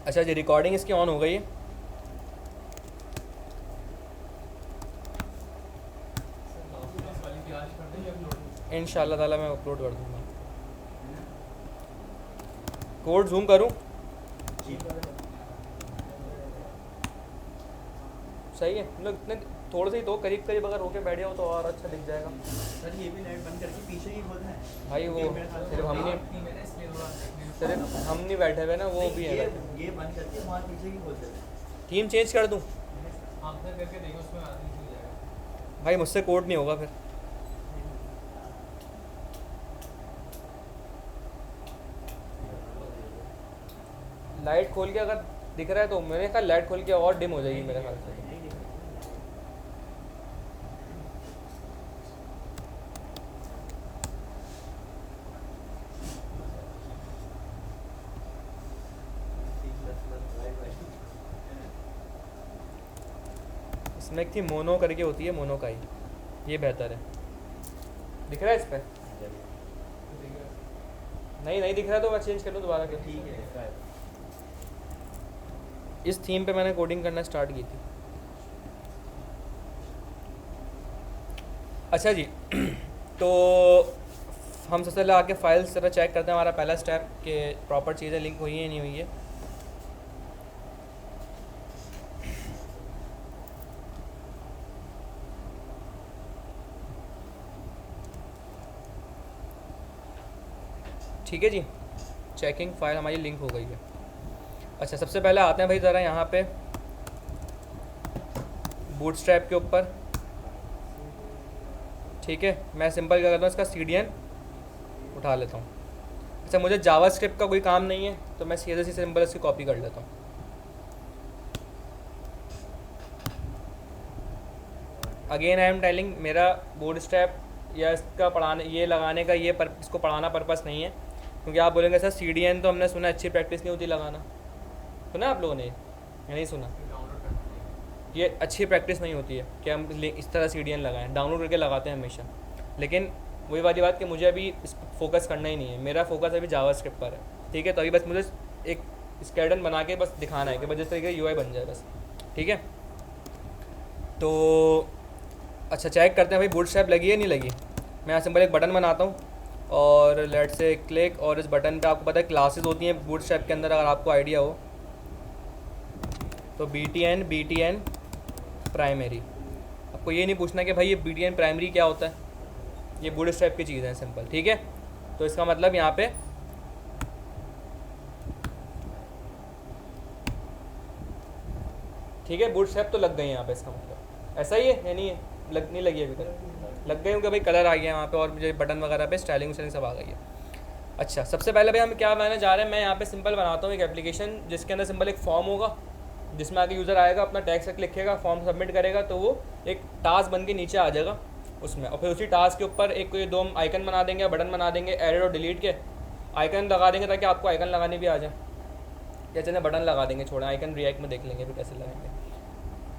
अच्छा जी, रिकॉर्डिंग इसकी ऑन हो गई है। इंशाल्लाह ताला मैं अपलोड कर दूँगा। कोड जूम करूँ? सही है, मतलब इतने थोड़े से ही तो करीब करीब अगर होके बैठ जाओ तो और अच्छा दिख जाएगा। सर ये भी लाइट बंद करके पीछे ही खोलना है भाई वो सिर्फ हम नहीं बैठे हुए ना, वो भी है। ये बंद करके वहाँ पीछे ही खोल देते हैं। थीम चेंज कर दूँ? भाई मुझसे कोड नहीं होगा फिर। लाइट खोल के अगर दिख रहा है तो मेरे ख्याल लाइट खोल के और डिम हो जाएगी मेरे ख्याल से। इसमें एक थी मोनो करके होती है, मोनो का ही ये बेहतर है। दिख रहा है इस पर? नहीं दिख रहा तो मैं चेंज कर लूँ दोबारा के। ठीक है। इस थीम पे मैंने कोडिंग करना स्टार्ट की थी। अच्छा जी तो हम सबसे पहले आके फाइल्स जरा चेक करते हैं। हमारा पहला स्टेप कि प्रॉपर चीज़ें लिंक हुई हैं नहीं हुई है। ठीक है जी, चेकिंग फाइल हमारी लिंक हो गई है। अच्छा सबसे पहले आते हैं भाई ज़रा यहाँ पे बूटस्ट्रैप के ऊपर। ठीक है, मैं सिंपल क्या करता हूँ, इसका CDN उठा लेता हूँ। अच्छा मुझे जावास्क्रिप्ट का कोई काम नहीं है तो मैं सीधे से सिंपल इसकी कॉपी कर लेता हूँ। अगेन आई एम टेलिंग, मेरा बूटस्ट्रैप या इसका पढ़ाने ये लगाने का ये इसको पढ़ाना पर्पस नहीं है, क्योंकि आप बोलेंगे सर CDN तो हमने सुना अच्छी प्रैक्टिस नहीं होती लगाना। सुना आप लोगों ने? या नहीं सुना? ये अच्छी प्रैक्टिस नहीं होती है कि हम इस तरह CDN लगाएं, डाउनलोड करके लगाते हैं हमेशा। लेकिन वही वाली बात कि मुझे अभी इस फोकस करना ही नहीं है, मेरा फोकस अभी जावास्क्रिप्ट पर है। ठीक है, तो अभी बस मुझे एक स्केलेटन बना के बस दिखाना है कि बस जिस तरीके UI बन जाए बस। ठीक है, तो अच्छा चेक करते हैं भाई बूटस्ट्रैप लगी है नहीं लगी। मैं यहाँ सिंपल एक बटन बनाता हूँ और लेट से क्लिक, और इस बटन पे आपको पता है क्लासेस होती हैं बूटस्ट्रैप के अंदर, अगर आपको आइडिया हो तो BTN प्राइमरी। आपको ये नहीं पूछना कि भाई ये BTN प्राइमरी क्या होता है, ये बूटस्ट्रैप की चीज़ है सिंपल। ठीक है, तो इसका मतलब यहाँ पे ठीक है बूटस्ट्रैप तो लग गई है यहाँ पे, इसका मतलब ऐसा ही है या नहीं है? नहीं लगी अभी तक? लग गई, क्योंकि भाई कलर आ गया वहाँ पे और मुझे बटन वगैरह पे स्टाइलिंग सब आ गई है। अच्छा सबसे पहले भाई हम क्या बनाने जा रहे हैं, मैं यहाँ पे सिंपल बनाता हूँ एक एप्लीकेशन जिसके अंदर सिंपल एक फॉर्म होगा, जिसमें आगे यूज़र आएगा अपना टैक्स लिखेगा, फॉर्म सबमिट करेगा तो वो एक टास्क बन के नीचे आ जाएगा उसमें, और फिर उसी टास्क के ऊपर एक कोई 2 आइकन बना देंगे, बटन बना देंगे, एडिट और डिलीट के आइकन लगा देंगे ताकि आपको आइकन लगाने भी आ जाए। या चलिए बटन लगा देंगे, छोड़ें आइकन रिएक्ट में देख लेंगे फिर कैसे लगाएंगे।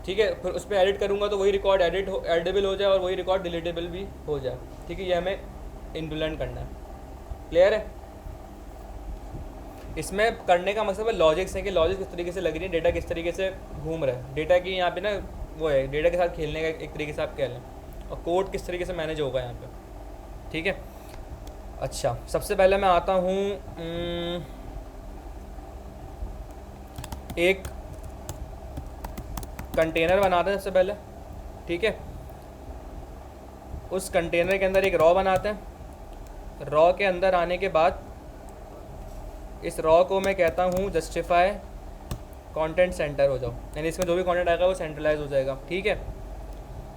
ठीक है, फिर उस पर एडिट करूँगा तो वही रिकॉर्ड एडिटेबल हो जाए और वही रिकॉर्ड डिलीटेबल भी हो जाए। ठीक है, ये हमें इम्प्लीमेंट करना है। क्लियर है? इसमें करने का मतलब है लॉजिक्स है कि लॉजिक किस तरीके से लग रही है, डेटा किस तरीके से घूम रहा है, डेटा की यहाँ पे ना वो है डेटा के साथ खेलने का एक तरीके से आप कह लें, और कोड किस तरीके से मैनेज होगा यहाँ पे। ठीक है, अच्छा सबसे पहले मैं आता हूँ एक कंटेनर बनाते हैं सबसे पहले। ठीक है, उस कंटेनर के अंदर एक रॉ बनाते हैं। रॉ के अंदर आने के बाद इस रॉ को मैं कहता हूँ जस्टिफाई कंटेंट सेंटर हो जाओ, यानी इसमें जो भी कंटेंट आएगा वो सेंट्रलाइज हो जाएगा। ठीक है,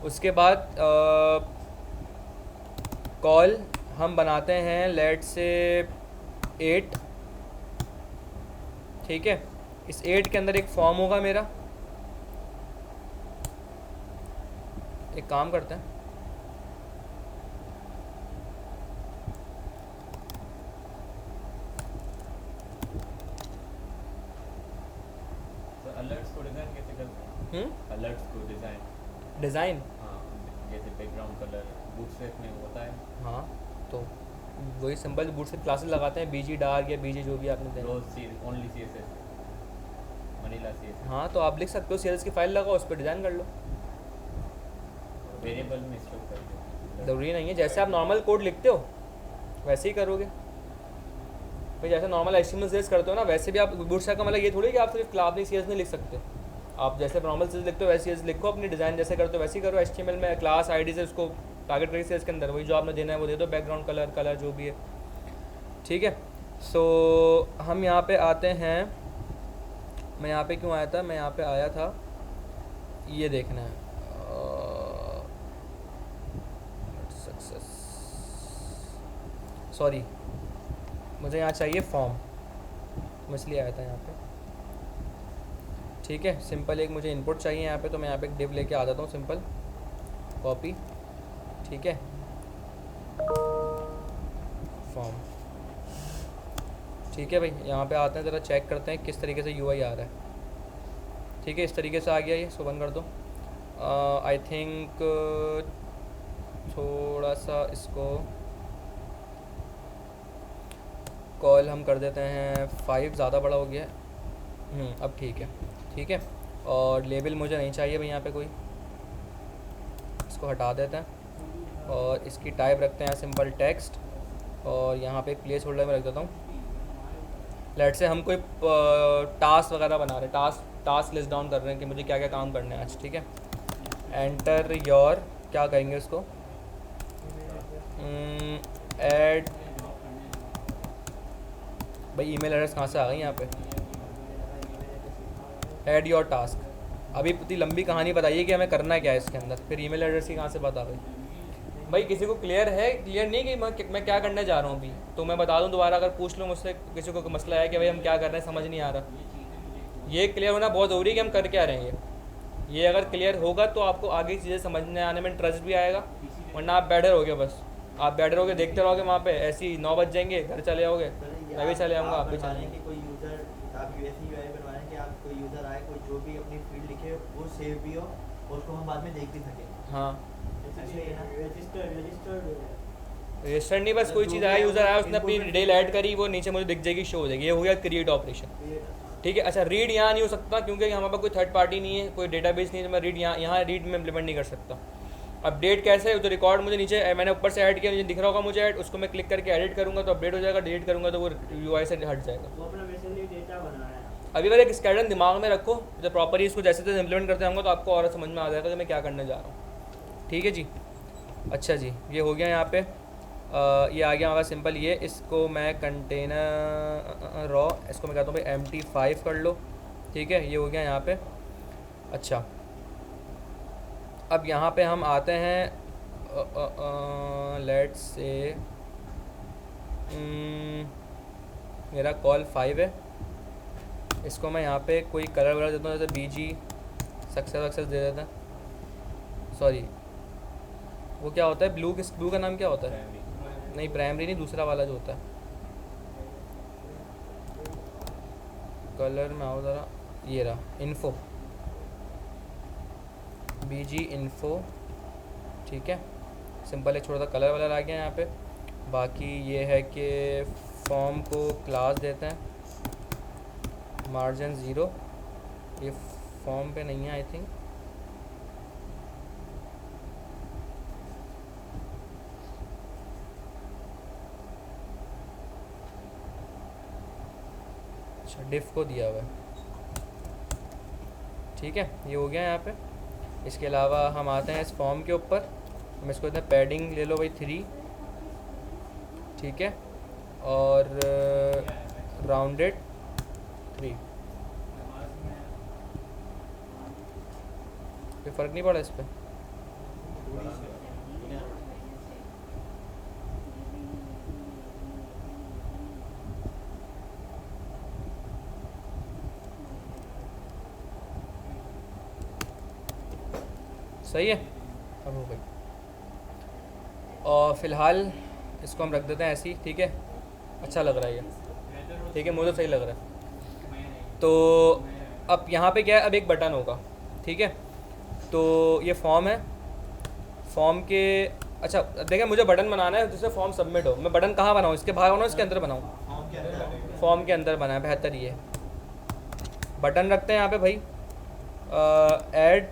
उसके बाद कॉल हम बनाते हैं लेट से 8। ठीक है, इस 8 के अंदर एक फॉर्म होगा मेरा। एक काम करते हैं, अलर्ट्स को डिज़ाइन कैसे करते हैं? अलर्ट्स को डिज़ाइन हाँ, जैसे बैकग्राउंड कलर बूटस्ट्रैप में होता है। हाँ, तो वही सिंपल बूट से क्लासेस लगाते हैं, BG डार्क या BG जो भी आपने देना। Only CSS। वनीला CSS हाँ तो आप लिख सकते हो, CSS की फाइल लगाओ, उस पर डिज़ाइन कर लो, वेरिएबल में स्टोर कर दो। ज़रूरी नहीं है। जैसे आप नॉर्मल कोड लिखते हो वैसे ही करोगे भाई, जैसे नॉर्मल HTML CSS करते हो ना वैसे भी आप बूटस्ट्रैप का मतलब ये थोड़ी कि आप सिर्फ क्लास CSS नहीं लिख सकते। आप जैसे नॉर्मल CSS लिखते हो वैसे CSS लिखो, अपनी डिज़ाइन जैसे करते हो वैसे ही करो। HTML में क्लास ID से उसको टारगेट करके CSS के अंदर वही जो आपने देना है वो दे दो, बैकग्राउंड कलर जो भी है, ठीक है। सो हम यहाँ पे आते हैं, मैं यहाँ पे क्यों आया था, मैं यहाँ पे आया था ये देखना है सक्सेस, सॉरी मुझे यहाँ चाहिए फॉर्म, मैं इसलिए आया था यहाँ पे, ठीक है। सिंपल एक मुझे इनपुट चाहिए यहाँ पे, तो मैं यहाँ पे एक डिव लेके आ जाता हूँ, सिंपल कॉपी, ठीक है, फॉर्म, ठीक है भाई। यहाँ पे आते हैं, ज़रा चेक करते हैं किस तरीके से UI आ रहा है, ठीक है। इस तरीके से आ गया ये, सो बंद कर दो। आई थिंक थोड़ा सा इसको कॉल हम कर देते हैं 5, ज़्यादा बड़ा हो गया है, अब ठीक है, ठीक है। और लेबल मुझे नहीं चाहिए भाई यहाँ पे कोई, इसको हटा देते हैं और इसकी टाइप रखते हैं सिंपल टेक्स्ट, और यहाँ पे एक प्लेस होल्डर में रख देता हूँ। लेट से हम कोई टास्क वगैरह बना रहे हैं, टास्क लिस्ट डाउन कर रहे हैं कि मुझे क्या क्या काम करने हैं आज, ठीक है। एंटर योर, क्या कहेंगे उसको, ऐड भाई ईमेल एड्रेस कहाँ से आ गई यहाँ पे, ऐड योर टास्क। अभी इतनी लंबी कहानी बताइए कि हमें करना क्या है इसके अंदर, फिर ईमेल एड्रेस की कहाँ से बात आ गई भाई। किसी को क्लियर है, क्लियर नहीं कि मैं क्या करने जा रहा हूँ अभी, तो मैं बता दूँ दोबारा, अगर पूछ लो मुझसे किसी को मसला है कि भाई हम क्या कर रहे हैं समझ नहीं आ रहा, ये क्लियर होना बहुत ज़रूरी है कि हम कर क्या रहे हैं। ये अगर क्लियर होगा तो आपको आगे चीज़ें समझने आने में इंटरेस्ट भी आएगा, वरना आप बैठे रहोगे, बस आप बैठे रहोगे देखते रहोगे, वहाँ पे ऐसे ही 9 बज जाएंगे, घर चले जाओगे, मैं भी चले जाऊँगा, आप भी चले कि कोई यूज़र, आप यूएसई यूआई बनवाएं कि आप कोई यूज़र आए, कोई जो भी अपनी फील्ड लिखे वो सेव भी हो और उसको हम बाद में देख भी सकें। हाँ रजिस्टर्ड नहीं, बस कोई चीज़ आया, यूज़र आया, उसने अपनी डिटेल ऐड करी, वो नीचे मुझे दिख जाएगी, शो हो जाएगी, ये हो गया क्रिएट ऑपरेशन, ठीक है। अच्छा रीड यहाँ नहीं हो सकता क्योंकि हमारे पास कोई थर्ड पार्टी नहीं है, कोई डेटाबेस नहीं है, तो मैं रीड यहाँ रीड में इम्प्लीमेंट नहीं कर सकता। अपडेट कैसे है, तो रिकॉर्ड मुझे नीचे मैंने ऊपर से ऐड किया, मुझे दिख रहा होगा मुझे ऐड, उसको मैं क्लिक करके एडिट करूँगा तो अपडेट हो जाएगा, डिलीट करूँगा तो वो UI से हट जाएगा। वो अपना बेसिकली डेटा बना रहा है। अभी अगर एक स्केडन दिमाग में रखो, जब प्रॉपरली इसको जैसे जैसे इम्प्लीमेंट करते होंगे तो आपको और समझ में आ जाएगा कि मैं क्या करने जा रहा हूँ, ठीक है जी। अच्छा जी, ये हो गया यहाँ पे, ये आ गया हमारा सिंपल, ये इसको मैं कंटेनर रॉ, इसको मैं कहता हूँ भाई MT5 कर लो, ठीक है, ये हो गया यहाँ पे। अच्छा अब यहाँ पे हम आते हैं, लेट्स से मेरा कॉल 5 है, इसको मैं यहाँ पे कोई कलर वगैरह देता हूँ, जैसे BG सक्सेस दे देता है, सॉरी वो क्या होता है, ब्लू का नाम क्या होता है, नहीं प्राइमरी नहीं, दूसरा वाला जो होता है, कलर में आओ ज़रा, ये रहा इन्फो, BG इन्फो, ठीक है। सिंपल एक छोटा सा कलर वाला आ गया यहाँ पे। बाकी ये है कि फॉर्म को क्लास देते हैं मार्जिन 0, ये फॉर्म पे नहीं है आई थिंक, अच्छा डिफ को दिया हुआ है, ठीक है, ये हो गया यहाँ पे। इसके अलावा हम आते हैं इस फॉर्म के ऊपर, हम इसको इतना पैडिंग ले लो भाई 3, ठीक है, और राउंडेड 3, कोई फ़र्क नहीं पड़ा इस पर। सही है, अब हो गई। और फ़िलहाल इसको हम रख देते हैं ऐसे ही, ठीक है, अच्छा लग रहा है ये, ठीक है, मुझे तो सही लग रहा है। तो अब यहाँ पे क्या है, अब एक बटन होगा, ठीक है, तो ये फॉर्म है, फॉर्म के, अच्छा देखिए मुझे बटन बनाना है जिससे फॉर्म सबमिट हो, मैं बटन कहाँ बनाऊँ, इसके बाहर बनाऊँ इसके अंदर बनाऊँ, फॉर्म के अंदर फॉर्म के अंदर बनाए, बेहतर ये बटन रखते हैं यहाँ पे भाई ऐड,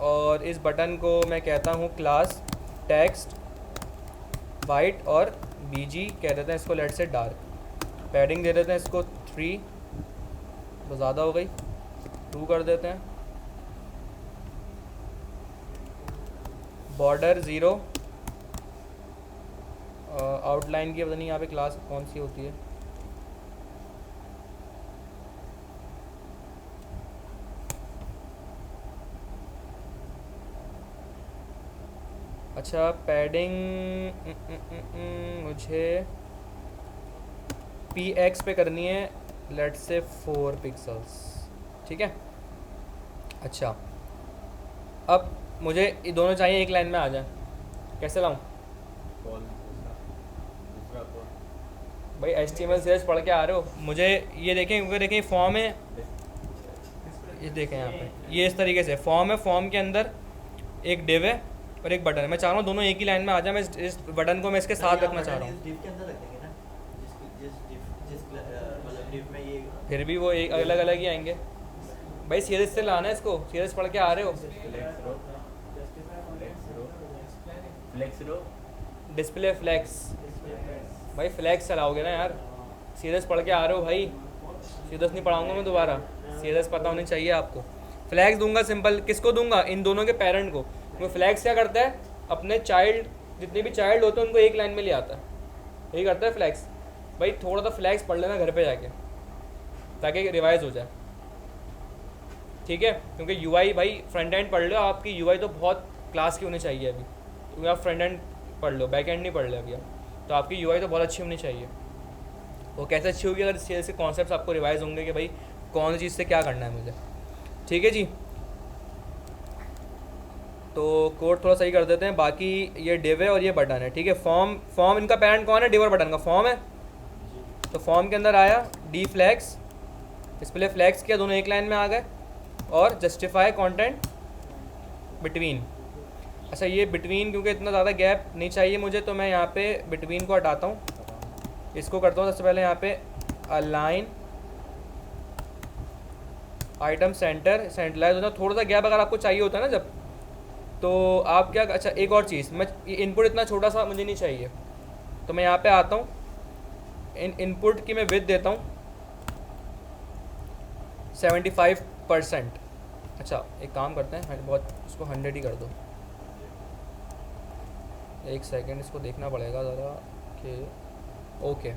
और इस बटन को मैं कहता हूँ क्लास टेक्स्ट वाइट और बीजी कह देते हैं इसको, लेट से डार्क। पैडिंग दे देते हैं इसको 3, तो ज़्यादा हो गई, 2 कर देते हैं। बॉर्डर 0, आउटलाइन की पता नहीं यहाँ पे क्लास कौन सी होती है, अच्छा पैडिंग मुझे px पे करनी है, लेट से 4 पिक्सल्स, ठीक है। अच्छा अब मुझे ये दोनों चाहिए एक लाइन में आ जाए, कैसे लाऊं? कॉल दूसरा कॉल भाई HTML सीरीज पढ़ के आ रहे हो, मुझे ये देखें, क्योंकि देखें फॉर्म है, ये देखें यहाँ पे ये इस तरीके से फॉर्म है, फॉर्म के अंदर एक डिव है और एक बटन है। मैं चाह रहा हूँ दोनों एक ही लाइन में आ जाए, मैं इस बटन को मैं इसके साथ रखना चाह रहा हूँ। div के अंदर रख देंगे ना, जिस मतलब div में ये फिर भी वो एक अलग अलग ही आएंगे भाई, सीरीज से लाना है इसको, सीरीज पढ़ के आ रहे हो। फ्लेक्स रो डिस्प्ले फ्लैक्स, भाई फ्लैक्स चलाओगे ना यार, सीरीज पढ़ के आ रहे हो भाई, सीरीज नहीं पढ़ाऊंगा मैं दोबारा, सीरीज पता होनी चाहिए आपको। फ्लैग्स दूंगा सिंपल, किसको दूंगा? इन दोनों के पेरेंट को। वो फ्लैग्स क्या करता है, अपने चाइल्ड जितने भी चाइल्ड होते हैं उनको एक लाइन में ले आता है, यही करता है फ्लैग्स। भाई थोड़ा सा फ्लैग्स पढ़ लेना घर पे जाके, ताकि रिवाइज हो जाए, ठीक है। क्योंकि यूआई भाई फ्रंट एंड पढ़ लो, आपकी यूआई तो बहुत क्लास की होनी चाहिए अभी, क्योंकि आप फ्रंट एंड पढ़ लो, बैक एंड नहीं पढ़ लो अभी आप, तो आपकी यूआई तो बहुत अच्छी होनी चाहिए। वो कैसे अच्छी होगी? अगर सीरीज के कॉन्सेप्ट्स आपको रिवाइज होंगे कि भाई कौन सी चीज़ से क्या करना है मुझे, ठीक है जी। तो कोड थोड़ा सही कर देते हैं, बाकी ये डिव है और ये बटन है, ठीक है। फॉर्म इनका पेरेंट कौन है? डिव और बटन का फॉर्म है। तो फॉर्म के अंदर आया डी फ्लैग्स, डिस्प्ले फ्लैग्स किया, दोनों एक लाइन में आ गए, और जस्टिफाई कंटेंट बिटवीन। अच्छा ये बिटवीन, क्योंकि इतना ज़्यादा गैप नहीं चाहिए मुझे, तो मैं यहाँ पे बिटवीन को हटाता हूँ, इसको करता हूँ सबसे पहले यहाँ पे अलाइन आइटम सेंटरलाइज होता है। थोड़ा सा गैप अगर आपको चाहिए होता है ना जब, तो आप क्या, अच्छा एक और चीज़, मैं इनपुट इतना छोटा सा मुझे नहीं चाहिए, तो मैं यहाँ पे आता हूँ, इनपुट की मैं विड्थ देता हूँ 75%। अच्छा एक काम करते हैं, बहुत इसको 100 ही कर दो, एक सेकंड इसको देखना पड़ेगा ज़रा कि ओके।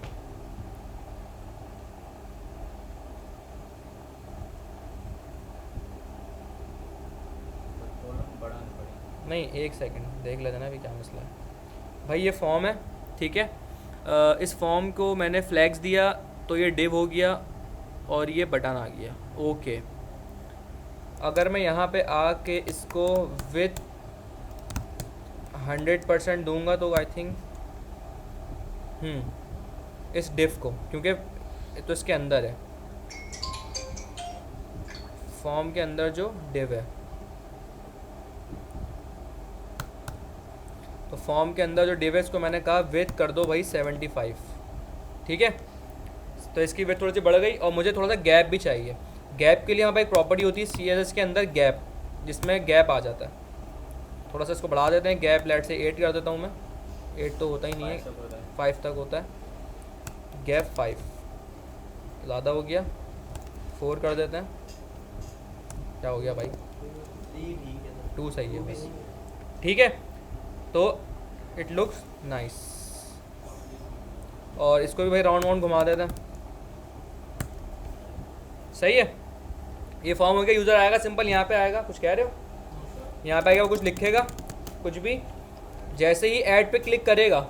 नहीं एक सेकंड देख लेते ना अभी क्या मसला है। भाई ये फॉर्म है, ठीक है। इस फॉर्म को मैंने फ्लैग्स दिया तो ये डिव हो गया और ये बटन आ गया, ओके। अगर मैं यहाँ पे आके इसको विथ 100% दूंगा तो आई थिंक इस डिव को, क्योंकि तो इसके अंदर है, फॉर्म के अंदर जो डिव है, तो फॉर्म के अंदर जो डिव है इसको मैंने कहा विथ कर दो भाई 75, ठीक है। तो इसकी विथ थोड़ी सी बढ़ गई, और मुझे थोड़ा सा गैप भी चाहिए। गैप के लिए यहाँ पर एक प्रॉपर्टी होती है CSS के अंदर गैप, जिसमें गैप आ जाता है। थोड़ा सा इसको बढ़ा देते हैं, गैप लेट से 8 कर देता हूँ मैं, 8 तो होता ही नहीं है, 5 तक होता है, गैप 5 ज़्यादा हो गया, 4 कर देते हैं, क्या हो गया भाई 2 सही है बस, ठीक है। तो इट लुक्स नाइस, और इसको भी भाई राउंड वाउंड घुमा देते हैं, सही है। ये फॉर्म हो गया, यूज़र आएगा सिंपल, यहाँ पे आएगा, कुछ कह रहे हो, यहाँ पे आएगा, कुछ लिखेगा, कुछ भी, जैसे ही ऐड पे क्लिक करेगा,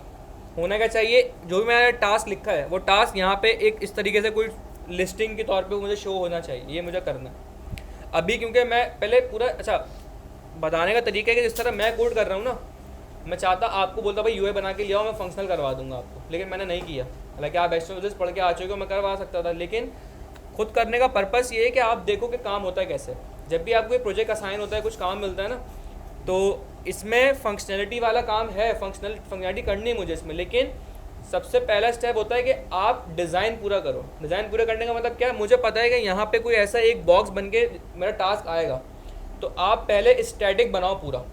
होना क्या चाहिए, जो भी मैंने टास्क लिखा है वो टास्क यहाँ पे एक इस तरीके से कोई लिस्टिंग के तौर पे मुझे शो होना चाहिए, ये मुझे करना है अभी। क्योंकि मैं पहले पूरा, अच्छा बताने का तरीका है कि जिस तरह मैं कोड कर रहा हूँ ना, मैं चाहता आपको बोलता भाई यूआई बना के ले आओ, मैं फंक्शनल करवा दूंगा आपको, लेकिन मैंने नहीं किया। हालांकि आप HTML पढ़ के आ चुके हो, मैं करवा सकता था, लेकिन खुद करने का पर्पस ये है कि आप देखो कि काम होता है कैसे। जब भी आपको प्रोजेक्ट असाइन होता है, कुछ काम मिलता है ना, तो इसमें फंक्शनैलिटी वाला काम है, फंक्शनैलिटी करनी है मुझे इसमें, लेकिन सबसे पहला स्टेप होता है कि आप डिज़ाइन पूरा करो। डिज़ाइन पूरा करने का मतलब क्या है, मुझे पता है कि यहाँ पे कोई ऐसा एक बॉक्स बन के मेरा टास्क आएगा, तो आप पहले स्टैटिक बनाओ पूरा,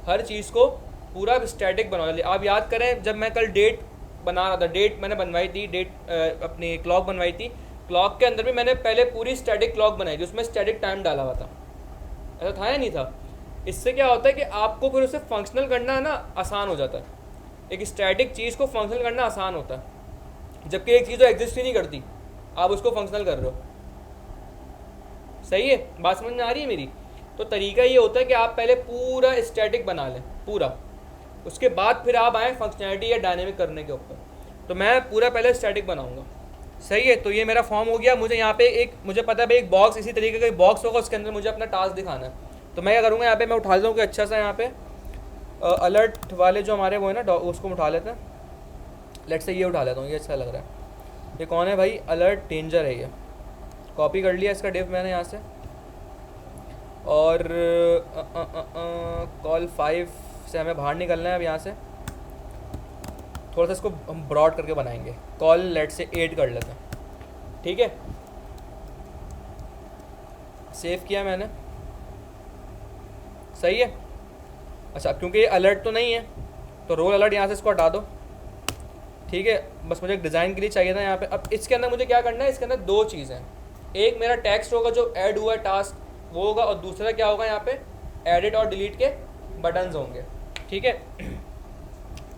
हर चीज़ को पूरा स्टैटिक बनाओ। आप याद करें जब मैं कल डेट बना रहा था, डेट मैंने बनवाई थी, डेट अपनी क्लॉक बनवाई थी, क्लॉक के अंदर भी मैंने पहले पूरी स्टैटिक क्लॉक बनाई थी, उसमें स्टैटिक टाइम डाला हुआ था। ऐसा था या नहीं था? इससे क्या होता है कि आपको फिर उसे फंक्शनल करना ना आसान हो जाता है। एक स्टैटिक चीज़ को फंक्शनल करना आसान होता है, जबकि एक चीज़ जो एग्जिस्ट ही नहीं करती आप उसको फंक्शनल कर रहे हो। सही है, बात समझ में आ रही है मेरी? तो तरीका ये होता है कि आप पहले पूरा स्टैटिक बना लें पूरा, उसके बाद फिर आप आएँ फंक्शनैलिटी या डायनेमिक करने के ऊपर। तो मैं पूरा पहले स्टैटिक बनाऊँगा। सही है, तो ये मेरा फॉर्म हो गया। मुझे यहाँ पे एक, मुझे पता है भाई एक बॉक्स इसी तरीके का एक बॉक्स होगा, उसके अंदर मुझे अपना टास्क दिखाना है। तो मैं क्या करूँगा, यहाँ पे मैं उठा लेता हूँ कि अच्छा सा यहाँ पे अलर्ट वाले जो हमारे वो है ना, उसको उठा लेते हैं। लेट से ये उठा लेता हूँ, ये अच्छा लग रहा है। ये कौन है भाई? अलर्ट डेंजर है। ये कॉपी कर लिया इसका डिव मैंने यहाँ से, और कॉल 5 से हमें बाहर निकलना है अब यहाँ से। थोड़ा सा इसको हम ब्रॉड करके बनाएंगे, कॉल लेट से 8 कर लेते हैं। ठीक है, सेव किया मैंने। सही है। अच्छा, क्योंकि ये अलर्ट तो नहीं है तो रोल अलर्ट यहाँ से इसको हटा दो। ठीक है, बस मुझे एक डिज़ाइन के लिए चाहिए था यहाँ पे। अब इसके अंदर मुझे क्या करना है, इसके अंदर दो चीज़ें हैं। एक मेरा टेक्स्ट होगा जो ऐड हुआ है टास्क, वो होगा, और दूसरा क्या होगा, यहाँ पे एडिट और डिलीट के बटन्स होंगे। ठीक है,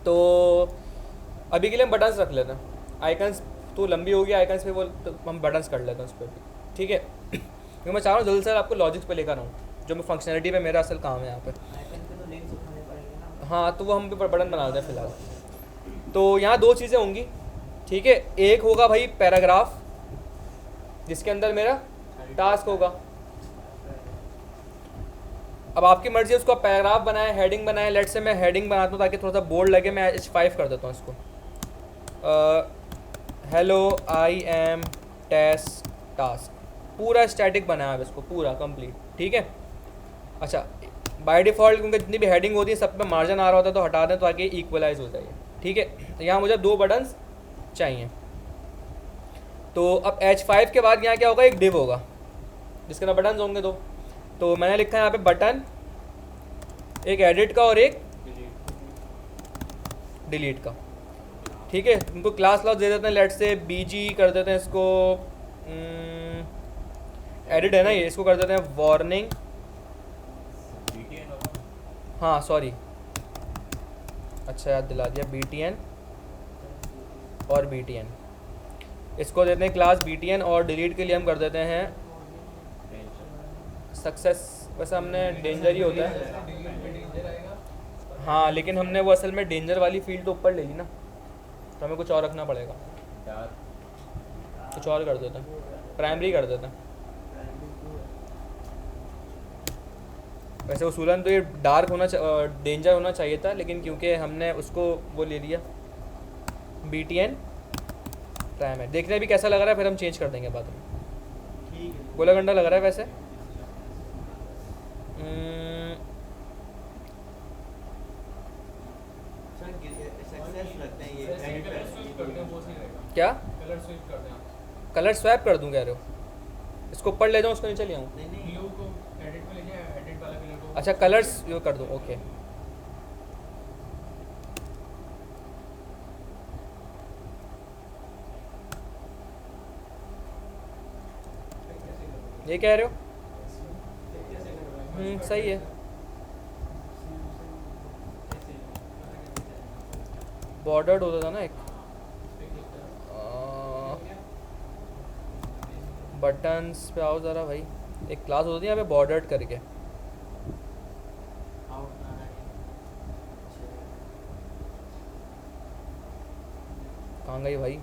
तो अभी के लिए हम बटन्स रख लेते हैं। आइकन्स तो लंबी होगी, आइकन्स पे वो तो हम बटन्स कर लेते हैं उस पर भी। ठीक है, क्योंकि मैं चाह रहा हूँ जल्दी से आपको लॉजिक्स पे लेकर आऊँ, जो मैं फंक्शनलिटी पे मेरा असल काम है यहाँ पे। आइकन पे तो लिंक्स उठाने पड़ेंगे ना। हाँ, तो वो हम बटन बना देते हैं फ़िलहाल। तो यहाँ दो चीज़ें होंगी। ठीक है, एक होगा भाई पैराग्राफ, जिसके अंदर मेरा टास्क होगा। अब आपकी मर्ज़ी है, उसको आप पैराग्राफ बनाएं, हेडिंग बनाएं। लेट से मैं हेडिंग बनाता हूँ ताकि थोड़ा सा बोल्ड लगे, मैं H5 कर देता हूँ इसको। Hello I am test task, पूरा स्टैटिक बनाया है इसको, पूरा कंप्लीट। ठीक है, अच्छा बाय डिफ़ॉल्ट क्योंकि जितनी भी हेडिंग होती है सब पे मार्जिन आ रहा होता है, तो हटा दें ताकि इक्वलाइज हो जाए। ठीक है, तो यहाँ मुझे दो बटन्स चाहिए। तो अब H5 के बाद यहाँ क्या होगा, एक डिव होगा जिसके अंदर बटन्स होंगे दो। तो मैंने लिखा है यहाँ पे बटन, एक एडिट का और एक डिलीट का। ठीक है, इनको क्लास दे देते हैं, लेट से BG कर देते हैं इसको। एडिट है ना ये, इसको कर देते हैं वार्निंग। हाँ सॉरी, अच्छा याद दिला दिया, BTN और BTN, इसको देते हैं क्लास BTN। और डिलीट के लिए हम कर देते हैं सक्सेस। वैसे हमने डेंजर ही होता है, हाँ, लेकिन हमने वो असल में डेंजर वाली फील्ड तो ऊपर ले ली ना, तो हमें कुछ और रखना पड़ेगा। कुछ और कर देते हैं, प्राइमरी कर देते हैं। वैसे उसूलन तो ये डार्क होना डेंजर होना चाहिए था, लेकिन क्योंकि हमने उसको वो ले लिया BTN प्राइम है। देखने भी कैसा लग रहा है, फिर हम चेंज कर देंगे बाद में। ठीक है, गोला गंडा लग रहा है वैसे। सक्सेस लगते हैं ये edit क्या कलर स्विप कर दें आप। कलर स्वैप कर दूँ कह रहे हो? इसको ऊपर ले जाऊँ, उसको नीचे ले आऊँ? नहीं नहीं, ब्लू को एडिट में ले जाए, एडिट वाला कलर को। अच्छा, कलर्स यो कर दूँ, ओके। ये कह रहे हो? सही है। बॉर्डर्ड होता था ना एक, बटन्स पे आओ ज़रा भाई। एक क्लास होती है यहाँ पे बॉर्डर्ड करके, आउट ना आए। कहाँ गई भाई?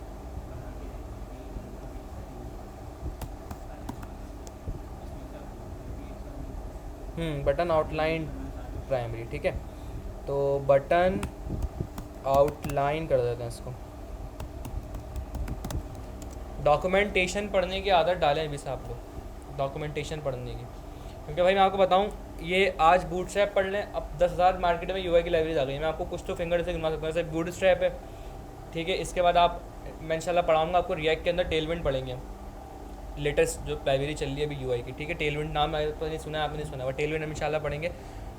Button outline primary. ठीक है, तो बटन आउटलाइन कर देते हैं इसको। डॉक्यूमेंटेशन पढ़ने की आदत डालें अभी से आप लोग, डॉक्यूमेंटेशन पढ़ने की। क्योंकि भाई मैं आपको बताऊं, ये आज बूटस्ट्रैप पढ़ लें, अब 10,000 मार्केट में UI की लाइब्रेरीज आ गई। मैं आपको कुछ तो फिंगर से गिनवा सकता हूँ। जैसे बूटस्ट्रैप है, ठीक है, इसके बाद आप मैं इंशाल्लाह पढ़ाऊँगा आपको रिएक्ट के अंदर टेलविंड पढ़ेंगे हम, लेटेस्ट जो लाइब्रेरी चल रही है अभी यूआई की, ठीक है। टेलविंड नाम तो नहीं सुना है आपने, नहीं सुना हुआ, टेलविंड हम इंशाल्लाह पढ़ेंगे।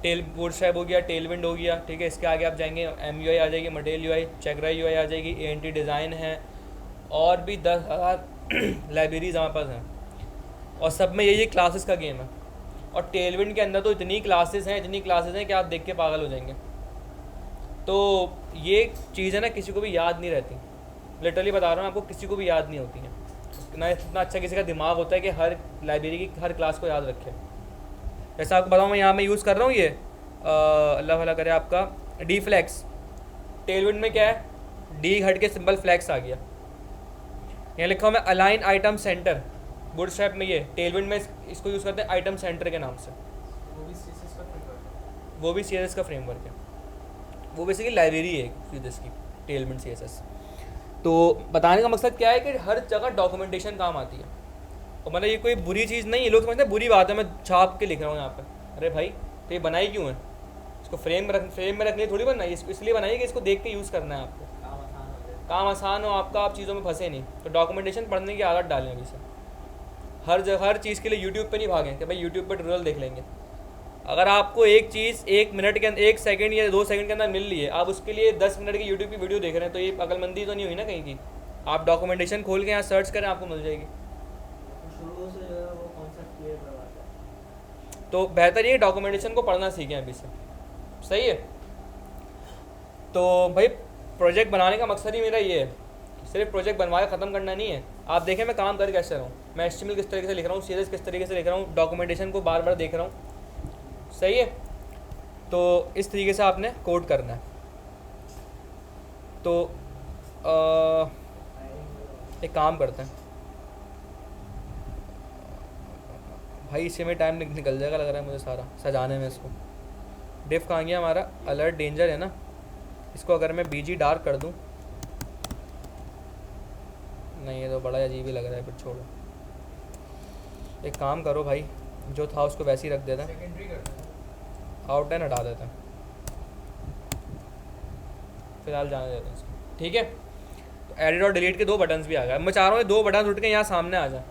टेल बूटस्ट्रैप हो गया, टेलविंड हो गया, ठीक है। इसके आगे आप जाएंगे MUI आ जाएगी, मटेरियल UI, चेकरा UI आ जाएगी, ANT डिज़ाइन है, और भी 10,000 लाइब्रेरीज हमारे पास हैं, और सब में यही क्लासेस का गेम है। और टेलविंड के अंदर तो इतनी क्लासेस हैं कि आप देख के पागल हो जाएंगे। तो ये चीज़ है ना, किसी को भी याद नहीं रहती, लिटरली बता रहा हूँ आपको, किसी को भी याद नहीं होती है ना। इतना अच्छा किसी का दिमाग होता है कि हर लाइब्रेरी की हर क्लास को याद रखे। जैसा आपको बताऊँ, मैं यहाँ में यूज़ कर रहा हूँ ये अल्लाह भला करे आपका डी फ्लैक्स। टेलविंड में क्या है, डी हट के सिंबल फ्लैक्स आ गया, यहाँ लिखा हुआ मैं अलाइन आइटम सेंटर। बूटस्ट्रैप में ये, टेलविंड में इसको यूज़ करते हैं आइटम सेंटर के नाम से। वो भी CSS का फ्रेमवर्क है। वो भी CSS का फ्रेमवर्क है, वो बेसिकली लाइब्रेरी है CSS की, टेलविंड CSS। तो बताने का मकसद क्या है कि हर जगह डॉक्यूमेंटेशन काम आती है, और मतलब ये कोई बुरी चीज़ नहीं है। लोग समझते हैं बुरी बात है, मैं छाप के लिख रहा हूँ यहाँ पे, अरे भाई तो ये बनाई क्यों है, इसको फ्रेम में रखने थोड़ी बनाई, इसको इसलिए बनाई कि इसको देख के यूज़ करना है आपको, काम आसान हो आपका, आप चीज़ों में फंसे नहीं। तो डॉक्यूमेंटेशन पढ़ने की आदत डालें अभी से। हर चीज़ के लिए यूट्यूब पे नहीं भागें कि भाई यूट्यूब पे ट्यूटोरियल देख लेंगे। अगर आपको एक चीज़ 1 मिनट के अंदर, 1 सेकंड या 2 सेकंड के अंदर मिल रही है, आप उसके लिए 10 मिनट की यूट्यूब की वीडियो देख रहे हैं, तो ये अकलमंदी तो नहीं हुई ना कहीं की। आप डॉक्यूमेंटेशन खोल के यहाँ सर्च करें, आपको मिल जाएगी। शुरू से जो है वो कॉन्सेप्ट क्लियर करवाता है। तो बेहतर ये डॉक्यूमेंटेशन को पढ़ना सीखें अभी से, सही है। तो भाई प्रोजेक्ट बनाने का मकसद ही मेरा ये है, सिर्फ प्रोजेक्ट बनवा के ख़त्म करना नहीं है। आप देखें मैं काम कर कैसे रहा हूँ, मैं HTML किस तरीके से लिख रहा हूँ, CSS किस तरीके से लिख रहा हूँ, डॉक्यूमेंटेशन को बार बार देख रहा हूँ, सही है। तो इस तरीके से आपने कोड करना है। तो एक काम करते हैं भाई, इसी में टाइम निकल जाएगा लग रहा है मुझे सारा सजाने में। इसको डिफ कहाँ गया हमारा, अलर्ट डेंजर है ना, इसको अगर मैं BG डार्क कर दूँ, नहीं ये तो बड़ा अजीब ही लग रहा है, फिर छोड़ो। एक काम करो भाई, जो था उसको वैसे ही रख देते हैं, सेकेंडरी करना है। आउटलाइन हटा देते हैं, फिलहाल जाने देते हैं इसको, ठीक है। तो एडिट और डिलीट के 2 बटन्स भी आ गए। मैं चाह रहा हूँ ये 2 बटन उठ के यहाँ सामने आ जाए।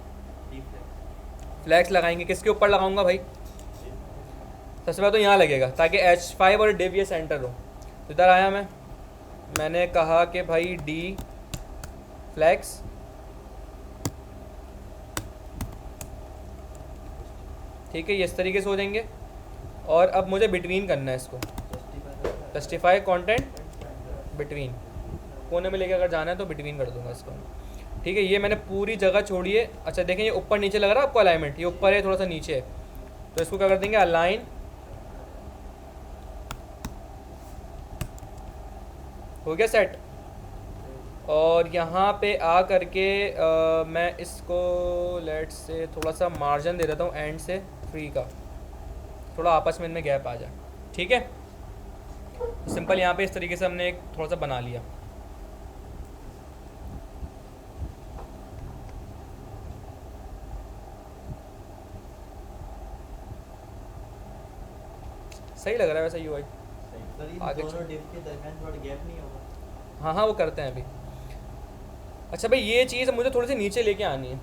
फ्लैक्स लगाएंगे, किसके ऊपर लगाऊंगा भाई, सबसे पहले तो यहाँ लगेगा ताकि H5 और div ये सेंटर हो। तो इधर आया मैंने कहा कि भाई D फ्लैक्स, ठीक है, ये इस तरीके से हो जाएंगे। और अब मुझे बिटवीन करना है इसको, जस्टिफाई कंटेंट बिटवीन, कोने में लेके अगर जाना है तो बिटवीन कर दूंगा इसको, ठीक है। ये मैंने पूरी जगह छोड़ी है। अच्छा देखें, ये ऊपर नीचे लग रहा है आपको अलाइनमेंट, ये ऊपर है थोड़ा सा नीचे है, तो इसको क्या कर देंगे, अलाइन, हो गया सेट। और यहाँ पे आ करके मैं इसको लेट से थोड़ा सा मार्जिन दे देता हूँ एंड से फ्री का, थोड़ा आपस में इनमें गैप आ जाए, ठीक है। सिंपल यहाँ पे इस तरीके से हमने एक थोड़ा सा बना लिया। सही लग रहा है वैसे UI। सर इन आगे दोनों डिव के दरमियान थोड़ा गैप नहीं होगा? हाँ वो करते हैं अभी। अच्छा भाई ये चीज़ मुझे थोड़ी सी नीचे लेके आनी है,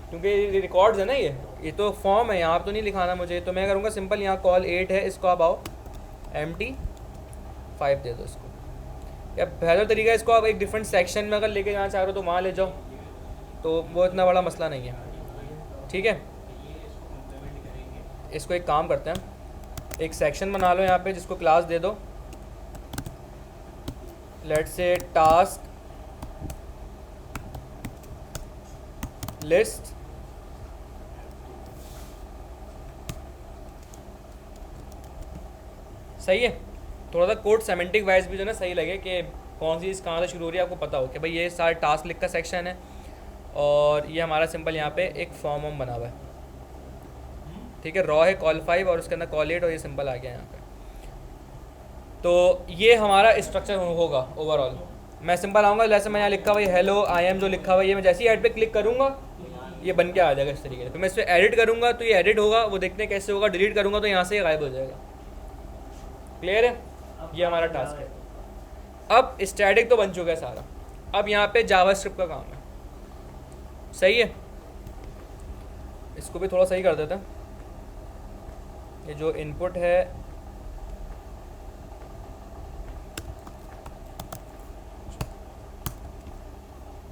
क्योंकि रिकॉर्ड्स है ना, ये तो फॉर्म है, यहाँ तो नहीं लिखाना मुझे। तो मैं करूँगा सिंपल, यहाँ कॉल 8 है, इसको आप आओ empty 5 दे दो इसको। या बेहतर तरीका है, इसको आप एक डिफरेंट सेक्शन में अगर लेके जाना चाह रहे हो तो वहाँ ले जाओ, तो वो इतना बड़ा मसला नहीं है, ठीक है। इसको एक काम करते हैं, एक सेक्शन बना लो यहाँ पे, जिसको क्लास दे दो, लेट्स से टास्क लिस्ट, सही है। थोड़ा सा कोड सेमेंटिक वाइज भी जो है ना सही लगे कि कौन सी चीज़ कहाँ से शुरू हो रही है, आपको पता हो कि भाई ये सारे टास्क लिख का सेक्शन है, और ये हमारा सिंपल यहाँ पे एक फॉर्म हम बना हुआ है, ठीक है। रॉ है कॉल 5 और उसके अंदर कॉल 8, और ये सिंपल आ गया यहाँ पे। तो ये हमारा स्ट्रक्चर होगा ओवरऑल। मैं सिंपल आऊँगा, जैसे मैं यहाँ लिखा हुआ हेलो आई एम जो लिखा हुआ है, ये मैं जैसे ही ऐड पे क्लिक करूँगा ये बन के आ जाएगा इस तरीके से। फिर मैं इस पर एडिट करूँगा तो ये एडिट होगा, वो देखते हैं कैसे होगा। डिलीट करूँगा तो यहाँ से ये गायब हो जाएगा। क्लियर है, ये हमारा टास्क है। अब स्टैटिक तो बन चुका है सारा, अब यहाँ पे जावास्क्रिप्ट का काम है। सही है, इसको भी थोड़ा सही कर देते हैं। ये जो इनपुट है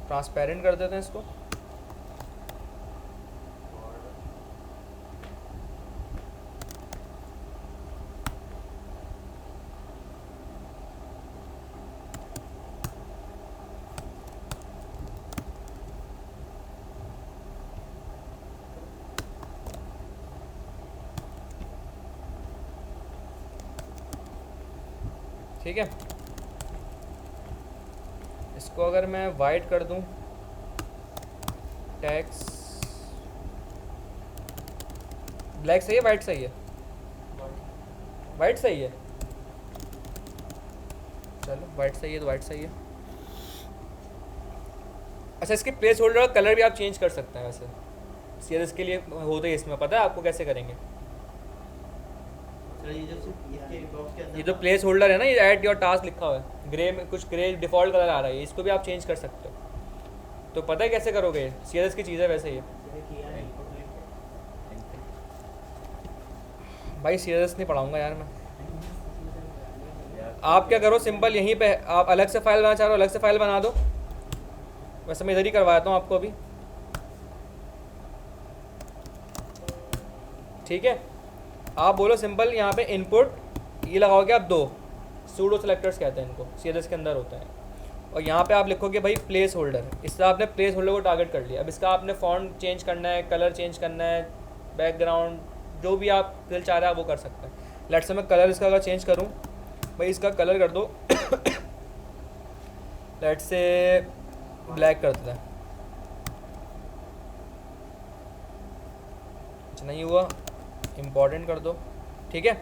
ट्रांसपेरेंट कर देते हैं इसको। ठीक है, इसको अगर मैं वाइट कर दूं, टैक्स ब्लैक सही है वाइट सही है? वाइट सही है, चलो वाइट सही है तो वाइट सही है। अच्छा, इसके प्लेस होल्डर का कलर भी आप चेंज कर सकते हैं वैसे, सीएसएस के लिए होते ही इसमें, पता है आपको कैसे करेंगे? सर ये जो इसके बॉक्स के अंदर ये जो प्लेस होल्डर है ना, ये ऐड योर टास्क लिखा हुआ है, ग्रे में कुछ ग्रे डिफ़ॉल्ट कलर आ रहा है, इसको भी आप चेंज कर सकते हो। तो पता है कैसे करोगे? सीएसएस की चीज़ है वैसे ये। किया है भाई सीएसएस नहीं पढ़ाऊंगा यार मैं। आप क्या करो, सिंपल यहीं पे आप अलग से फाइल बनाना चाह रहे हो, अलग से फाइल बना दो। वैसे मैं इधर ही करवाता हूँ आपको अभी, ठीक है। आप बोलो सिंपल यहाँ पे इनपुट ये लगाओगे आप, 2 सूडो सेलेक्टर्स कहते हैं इनको, सीएसएस के अंदर होता है। और यहाँ पे आप लिखोगे भाई प्लेस होल्डर, इससे आपने प्लेस होल्डर को टारगेट कर लिया। अब इसका आपने फॉन्ट चेंज करना है, कलर चेंज करना है, बैकग्राउंड जो भी आप दिल चाह रहा है वो कर सकते हैं। लेट्स से मैं कलर इसका अगर चेंज करूँ, भाई इसका कलर कर दो लेट्स से ब्लैक कर देता है। अच्छा नहीं हुआ, इम्पोर्टेंट कर दो, ठीक है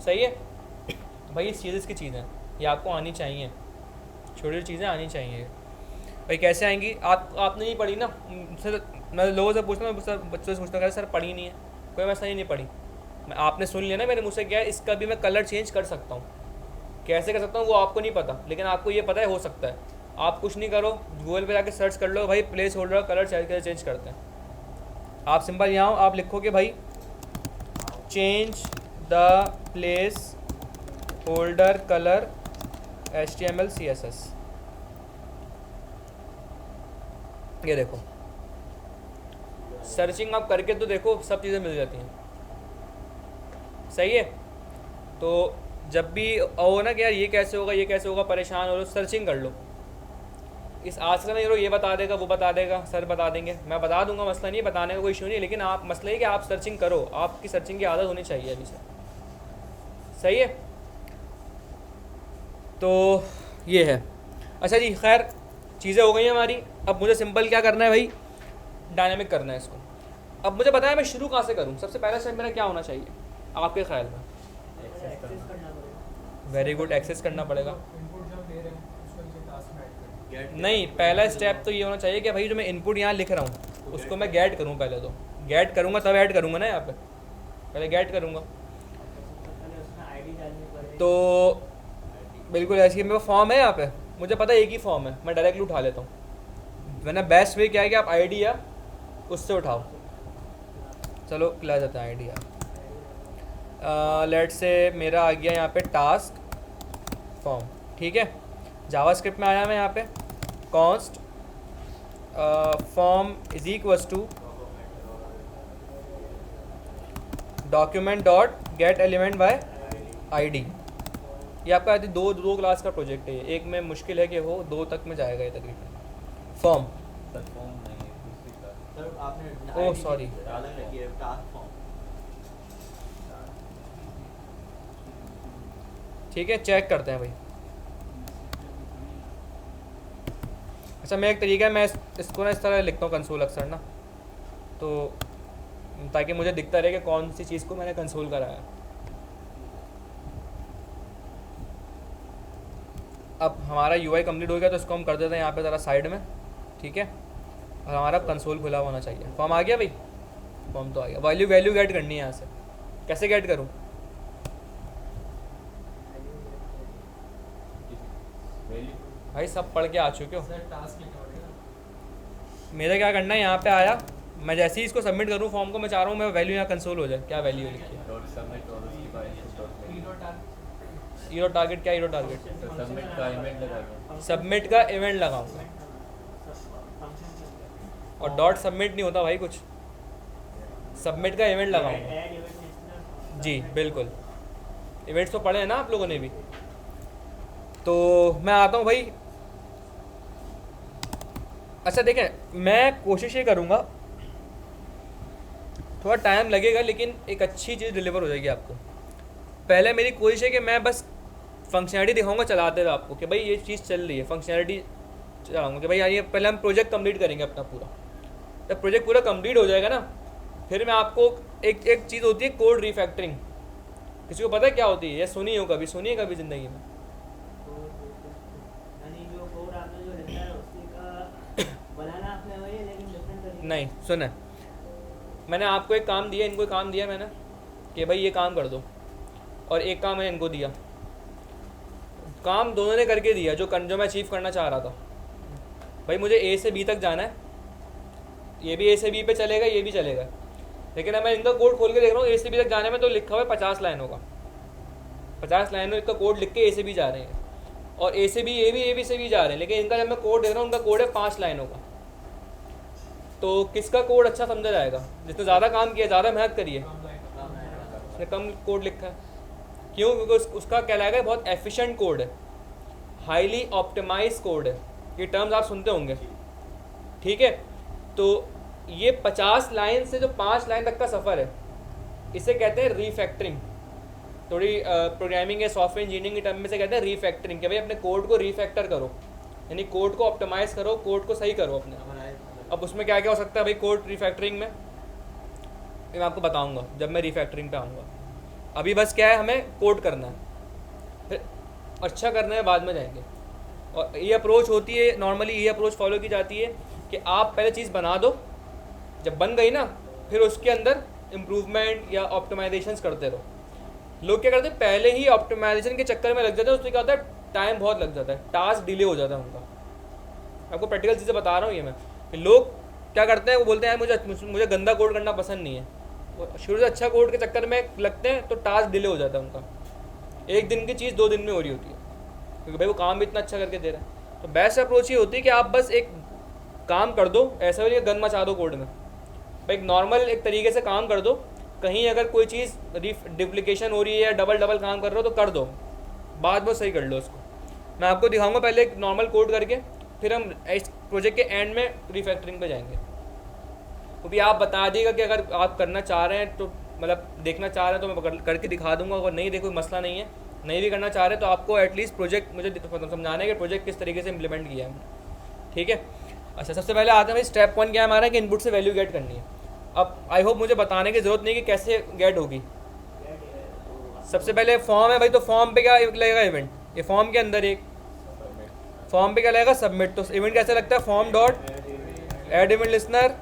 सही है। भाई ये सीरीज़ की चीज़ें ये आपको आनी चाहिए, छोटी छोटी चीज़ें आनी चाहिए। भाई कैसे आएंगी? आपने नहीं पढ़ी ना, सर मैं लोगों से पूछता हूँ, सर बच्चों से पूछता हूँ सर पढ़ी नहीं है, कोई वैसा ही नहीं पढ़ी। मैं आपने सुन लिया ना मेरे मुँह से, क्या है इसका भी मैं कलर चेंज कर सकता हूँ। कैसे कर सकता हूँ वो आपको नहीं पता, लेकिन आपको ये पता है हो सकता है। आप कुछ नहीं करो, गूगल पे जाके सर्च कर लो भाई प्लेस होल्डर का कलर कैसे चेंज करते हैं। आप सिंपल यहाँ आप लिखोगे भाई change the place holder colour HTML CSS, ये देखो सर्चिंग आप करके तो देखो सब चीज़ें मिल जाती हैं। सही है, तो जब भी हो ना कि यार ये कैसे होगा ये कैसे होगा, परेशान हो लो, सर्चिंग कर लो। इस आज से नहीं, ये बता देगा वो बता देगा, सर बता देंगे, मैं बता दूंगा, मसला नहीं है, बताने का कोई इशू नहीं है। लेकिन आप मसला है कि आप सर्चिंग करो, आपकी सर्चिंग की आदत होनी चाहिए अभी से। सही है, तो ये है। अच्छा जी, खैर चीज़ें हो गई हमारी। अब मुझे सिंपल क्या करना है भाई, डायनामिक करना है इसको। अब मुझे बताया मैं शुरू कहाँ से करूँ, सबसे पहला स्टेप मेरा क्या होना चाहिए आपके ख्याल में? एक्सेस करना पड़ेगा। वेरी गुड, एक्सेस करना पड़ेगा। इनपुट जब दे रहे हैं उसको नीचे टास्क में ऐड करें। Get नहीं, पहला स्टेप तो ये होना चाहिए कि भाई जो मैं इनपुट यहाँ लिख रहा हूँ उसको मैं गेट करूँ। पहले तो गेट करूँगा तब ऐड करूँगा ना, यहाँ पे पहले गेट करूँगा। पहले उसमें आईडी डालनी पड़ेगी। तो बिल्कुल ऐसी मेरा फॉर्म है यहाँ पे, मुझे पता है एक ही फॉर्म है, मैं डायरेक्टली उठा लेता हूँ। वरना बेस्ट वे क्या है कि आप आईडी या उससे उठाओ। चलो ला जाता है आईडी यार। लेट से मेरा आ गया यहाँ पे टास्क फॉर्म, ठीक है। जावास्क्रिप्ट में आया मैं यहाँ पे const form is equals to document dot get element by ID. ये आपका आई थिंक दो क्लास का प्रोजेक्ट है, एक में मुश्किल है कि वो 2 तक में जाएगा ये तकरीबन। फॉर्म सर फॉर्म नहीं है, दूसरी का सर आपने ओह, ID sorry। अलग रखी है, टास्क फॉर्म। ठीक है, चेक करते हैं भाई। अच्छा, मैं एक तरीका है, मैं इसको ना इस तरह लिखता हूँ कंसोल अक्सर ना, तो ताकि मुझे दिखता रहे कि कौन सी चीज़ को मैंने कंसोल कराया। अब हमारा UI कंप्लीट हो गया, तो इसको हम कर देते हैं यहाँ पे ज़रा साइड में, ठीक है। और हमारा कंसोल खुला होना चाहिए। फॉर्म आ गया भाई, फॉर्म तो आ गया। वैल्यू गेट करनी है यहाँ से, कैसे गेट करूँ? भाई सब पढ़ के आ चुके हो। सर टास्क लिखना पड़ेगा। मेरा क्या करना है, यहाँ पे आया, मैं जैसे ही इसको सबमिट करूँ फॉर्म को, मैं चाह रहा हूँ मैं वैल्यू यहाँ कंसोल हो जाए। क्या वैल्यू लिखी है? डॉट सबमिट और उसके बाद dot hero task hero target, क्या हीरो टारगेट? तो सबमिट का इवेंट लगाएंगे। सबमिट का इवेंट लगाऊंगा। और डॉट सबमिट नहीं होता भाई कुछ, सबमिट का इवेंट लगाऊंगा। जी बिल्कुल, इवेंट्स तो पढ़े हैं ना आप लोगों ने भी। तो मैं आता हूँ भाई। अच्छा देखें, मैं कोशिश ये करूँगा, थोड़ा टाइम लगेगा लेकिन एक अच्छी चीज़ डिलीवर हो जाएगी आपको। पहले मेरी कोशिश है कि मैं बस फंक्शनैलिटी दिखाऊंगा चलाते हुए आपको कि भाई ये चीज़ चल रही है, फंक्शनैलिटी चलाऊंगा कि भाई यार ये पहले हम प्रोजेक्ट कंप्लीट करेंगे अपना पूरा। जब प्रोजेक्ट पूरा कंप्लीट हो जाएगा ना, फिर मैं आपको एक चीज़ होती है कोड रिफैक्टरिंग। किसी को पता है क्या होती है? ये सुनी हो कभी? सुनिए कभी ज़िंदगी में? नहीं सुना। मैंने आपको एक काम दिया, इनको एक काम दिया मैंने कि भाई ये काम कर दो, और एक काम मैंने इनको दिया। काम दोनों ने करके दिया जो मैं अचीव करना चाह रहा था। भाई मुझे ए से बी तक जाना है, ये भी ए से बी पे चलेगा, ये भी चलेगा, लेकिन अब मैं इनका कोड खोल के देख रहा हूँ। ए से बी तक जाने में तो लिखा हुआ है 50 लाइनों का, 50 लाइनों का कोड लिख के ए से बी जा रहे हैं, और ए से बी ए बी से भी जा रहे हैं। लेकिन इनका जब मैं कोड देख रहा हूँ, उनका कोड है 5 लाइनों का। तो किसका कोड अच्छा समझा जाएगा? जिसने ज़्यादा काम किया, ज़्यादा मेहनत करिए, उसने कम कोड लिखा है। क्यों? क्योंकि उसका कहलाएगा बहुत एफिशिएंट कोड है, हाईली ऑप्टिमाइज कोड है। ये टर्म्स आप सुनते होंगे, ठीक है? तो ये 50 लाइन से जो 5 लाइन तक का सफ़र है, इसे कहते हैं रीफैक्टरिंग। थोड़ी प्रोग्रामिंग या सॉफ्टवेयर इंजीनियरिंग के टर्म में से कहते हैं रीफैक्टरिंग, कि भाई अपने कोड को रीफैक्टर करो, यानी कोड को ऑप्टिमाइज़ करो, कोड को सही करो अपने। अब उसमें क्या क्या हो सकता है भाई कोड रीफैक्टरिंग में, मैं आपको बताऊंगा जब मैं रीफैक्टरिंग पे आऊँगा। अभी बस क्या है, हमें कोड करना है, फिर अच्छा करना है, बाद में जाएंगे। और ये अप्रोच होती है, नॉर्मली ये अप्रोच फॉलो की जाती है कि आप पहले चीज़ बना दो, जब बन गई ना फिर उसके अंदर इम्प्रूवमेंट या ऑप्टिमाइजेशंस करते रहो। लोग क्या करते हैं, पहले ही ऑप्टिमाइजेशन के चक्कर में लग जाते हैं, उसमें क्या होता है, टाइम बहुत लग जाता है, टास्क डिले हो जाता है उनका। आपको प्रैक्टिकल चीज़ें बता रहा हूँ ये मैं, कि लोग क्या करते हैं, वो बोलते हैं मुझे गंदा कोड करना पसंद नहीं है, वो शुरू से अच्छा कोड के चक्कर में लगते हैं, तो टास्क डिले हो जाता है उनका। एक दिन की चीज़ 2 दिन में हो रही होती है, क्योंकि भाई वो काम भी इतना अच्छा करके दे रहा है। तो बेस्ट अप्रोच ये होती है कि आप बस एक काम कर दो, ऐसा भी गन मचा दो कोड में, भाई एक नॉर्मल एक तरीके से काम कर दो। कहीं अगर कोई चीज़ डुप्लीकेशन हो रही है या डबल काम कर रहे हो तो कर दो, बाद में सही कर लो उसको। मैं आपको दिखाऊंगा पहले एक नॉर्मल कोड करके, फिर हम इस प्रोजेक्ट के एंड में रिफैक्टरिंग पे जाएंगे। तो भी आप बता दिएगा कि अगर आप करना चाह रहे हैं तो, मतलब देखना चाह रहे हैं तो मैं करके दिखा दूंगा, अगर नहीं देखो मसला नहीं है, नहीं भी करना चाह रहे तो आपको एटलीस्ट प्रोजेक्ट मुझे समझाना है कि प्रोजेक्ट किस तरीके से इम्प्लीमेंट किया है, ठीक है? अच्छा, सबसे पहले आते हैं भाई स्टेप 1 क्या है हमारा, कि इनपुट से वैल्यू गेट करनी है। अब आई होप मुझे बताने की ज़रूरत नहीं कि कैसे गेट होगी। सबसे पहले फॉर्म है भाई, तो फॉर्म पे क्या लगेगा, इवेंट। ये फॉर्म के अंदर एक फॉर्म पे क्या लगेगा, सबमिट। तो इवेंट कैसे लगता है, form dot add event listener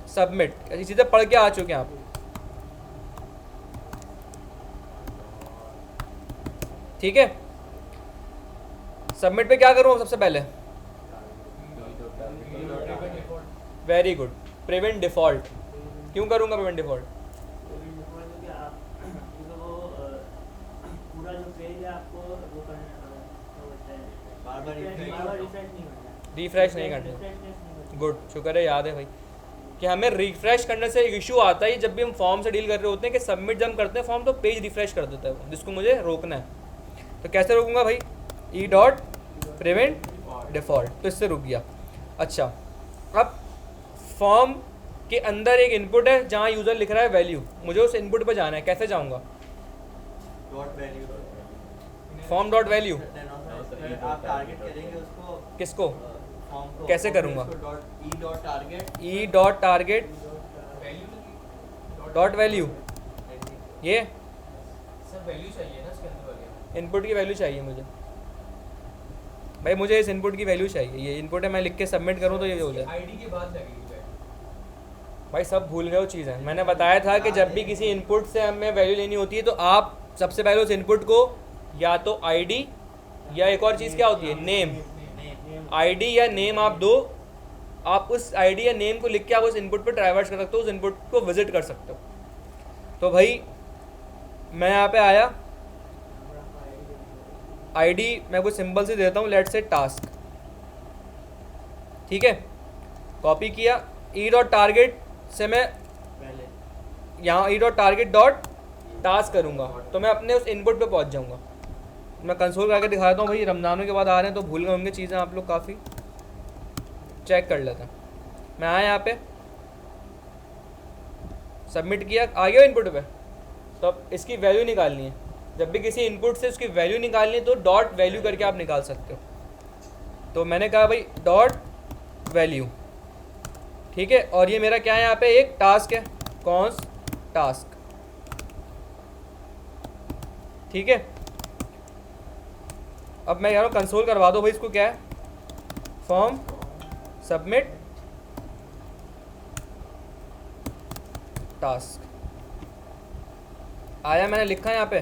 submit. ऐसी चीज़ें पढ़ के आ चुके हैं आप, ठीक है? सबमिट पे क्या करूँ सबसे पहले, वेरी गुड, प्रिवेंट डिफ़ॉल्ट। क्यों करूँगा प्रिवेंट डिफ़ॉल्ट? रिफ्रेश नहीं करना। गुड, शुक्र है, याद है भाई कि हमें रिफ्रेश करने से एक इशू आता है जब भी हम फॉर्म से डील कर रहे होते हैं, कि सबमिट जब हम करते हैं फॉर्म तो पेज रिफ्रेश कर देता है वो, जिसको मुझे रोकना है। तो कैसे रोकूंगा भाई, ई डॉट प्रिवेंट डिफ़ॉल्ट, तो इससे रुक गया। अच्छा, अब फॉर्म के अंदर एक इनपुट है जहाँ यूज़र लिख रहा है वैल्यू, मुझे उस इनपुट पर जाना है, कैसे जाऊँगा, फॉर्म डॉट वैल्यू। आप टारगेट करेंगे उसको, किसको, फॉर्म को, कैसे करूँगा, E dot target dot value. ये सर वैल्यू चाहिए ना इसके अंदर वाली, इनपुट की वैल्यू चाहिए मुझे भाई, मुझे इस इनपुट की वैल्यू चाहिए। ये इनपुट है, मैं लिख के सबमिट करूँ तो ये हो जाए। आईडी के बाद लगेगी भाई सब भूल गए वो चीज़ है, मैंने बताया था कि जब भी किसी इनपुट से हमें वैल्यू लेनी होती है तो आप सबसे पहले उस इनपुट को या तो आईडी या एक और चीज़ क्या होती है, नेम। आईडी या नेम आप दो, आप उस आईडी या नेम को लिख के आप उस इनपुट पर ट्रैवर्स कर सकते हो, उस इनपुट को विजिट कर सकते हो। तो भाई मैं यहाँ पे आया, आईडी मैं कुछ सिंपल से देता हूँ, लेट्स से टास्क, ठीक है। कॉपी किया, ई डॉट टारगेट से मैं पहले यहाँ E dot target dot task करूँगा, तो मैं अपने उस इनपुट पे पहुँच जाऊँगा। मैं कंसोल करके दिखाता हूँ भाई, रमज़ानों के बाद आ रहे हैं तो भूल गए होंगे चीज़ें आप लोग काफ़ी, चेक कर लेते हैं। मैं आया यहाँ पे, सबमिट किया, आ गया इनपुट पे। तो अब इसकी वैल्यू निकालनी है, जब भी किसी इनपुट से उसकी वैल्यू निकालनी है तो डॉट वैल्यू करके आप निकाल सकते हो। तो मैंने कहा भाई डॉट वैल्यू, ठीक है। और ये मेरा क्या है, यहाँ पे एक टास्क है, कॉन्स टास्क, ठीक है। अब मैं यार कंसोल करवा दो भाई, इसको क्या है, फॉर्म सबमिट टास्क आया, मैंने लिखा है यहाँ पे।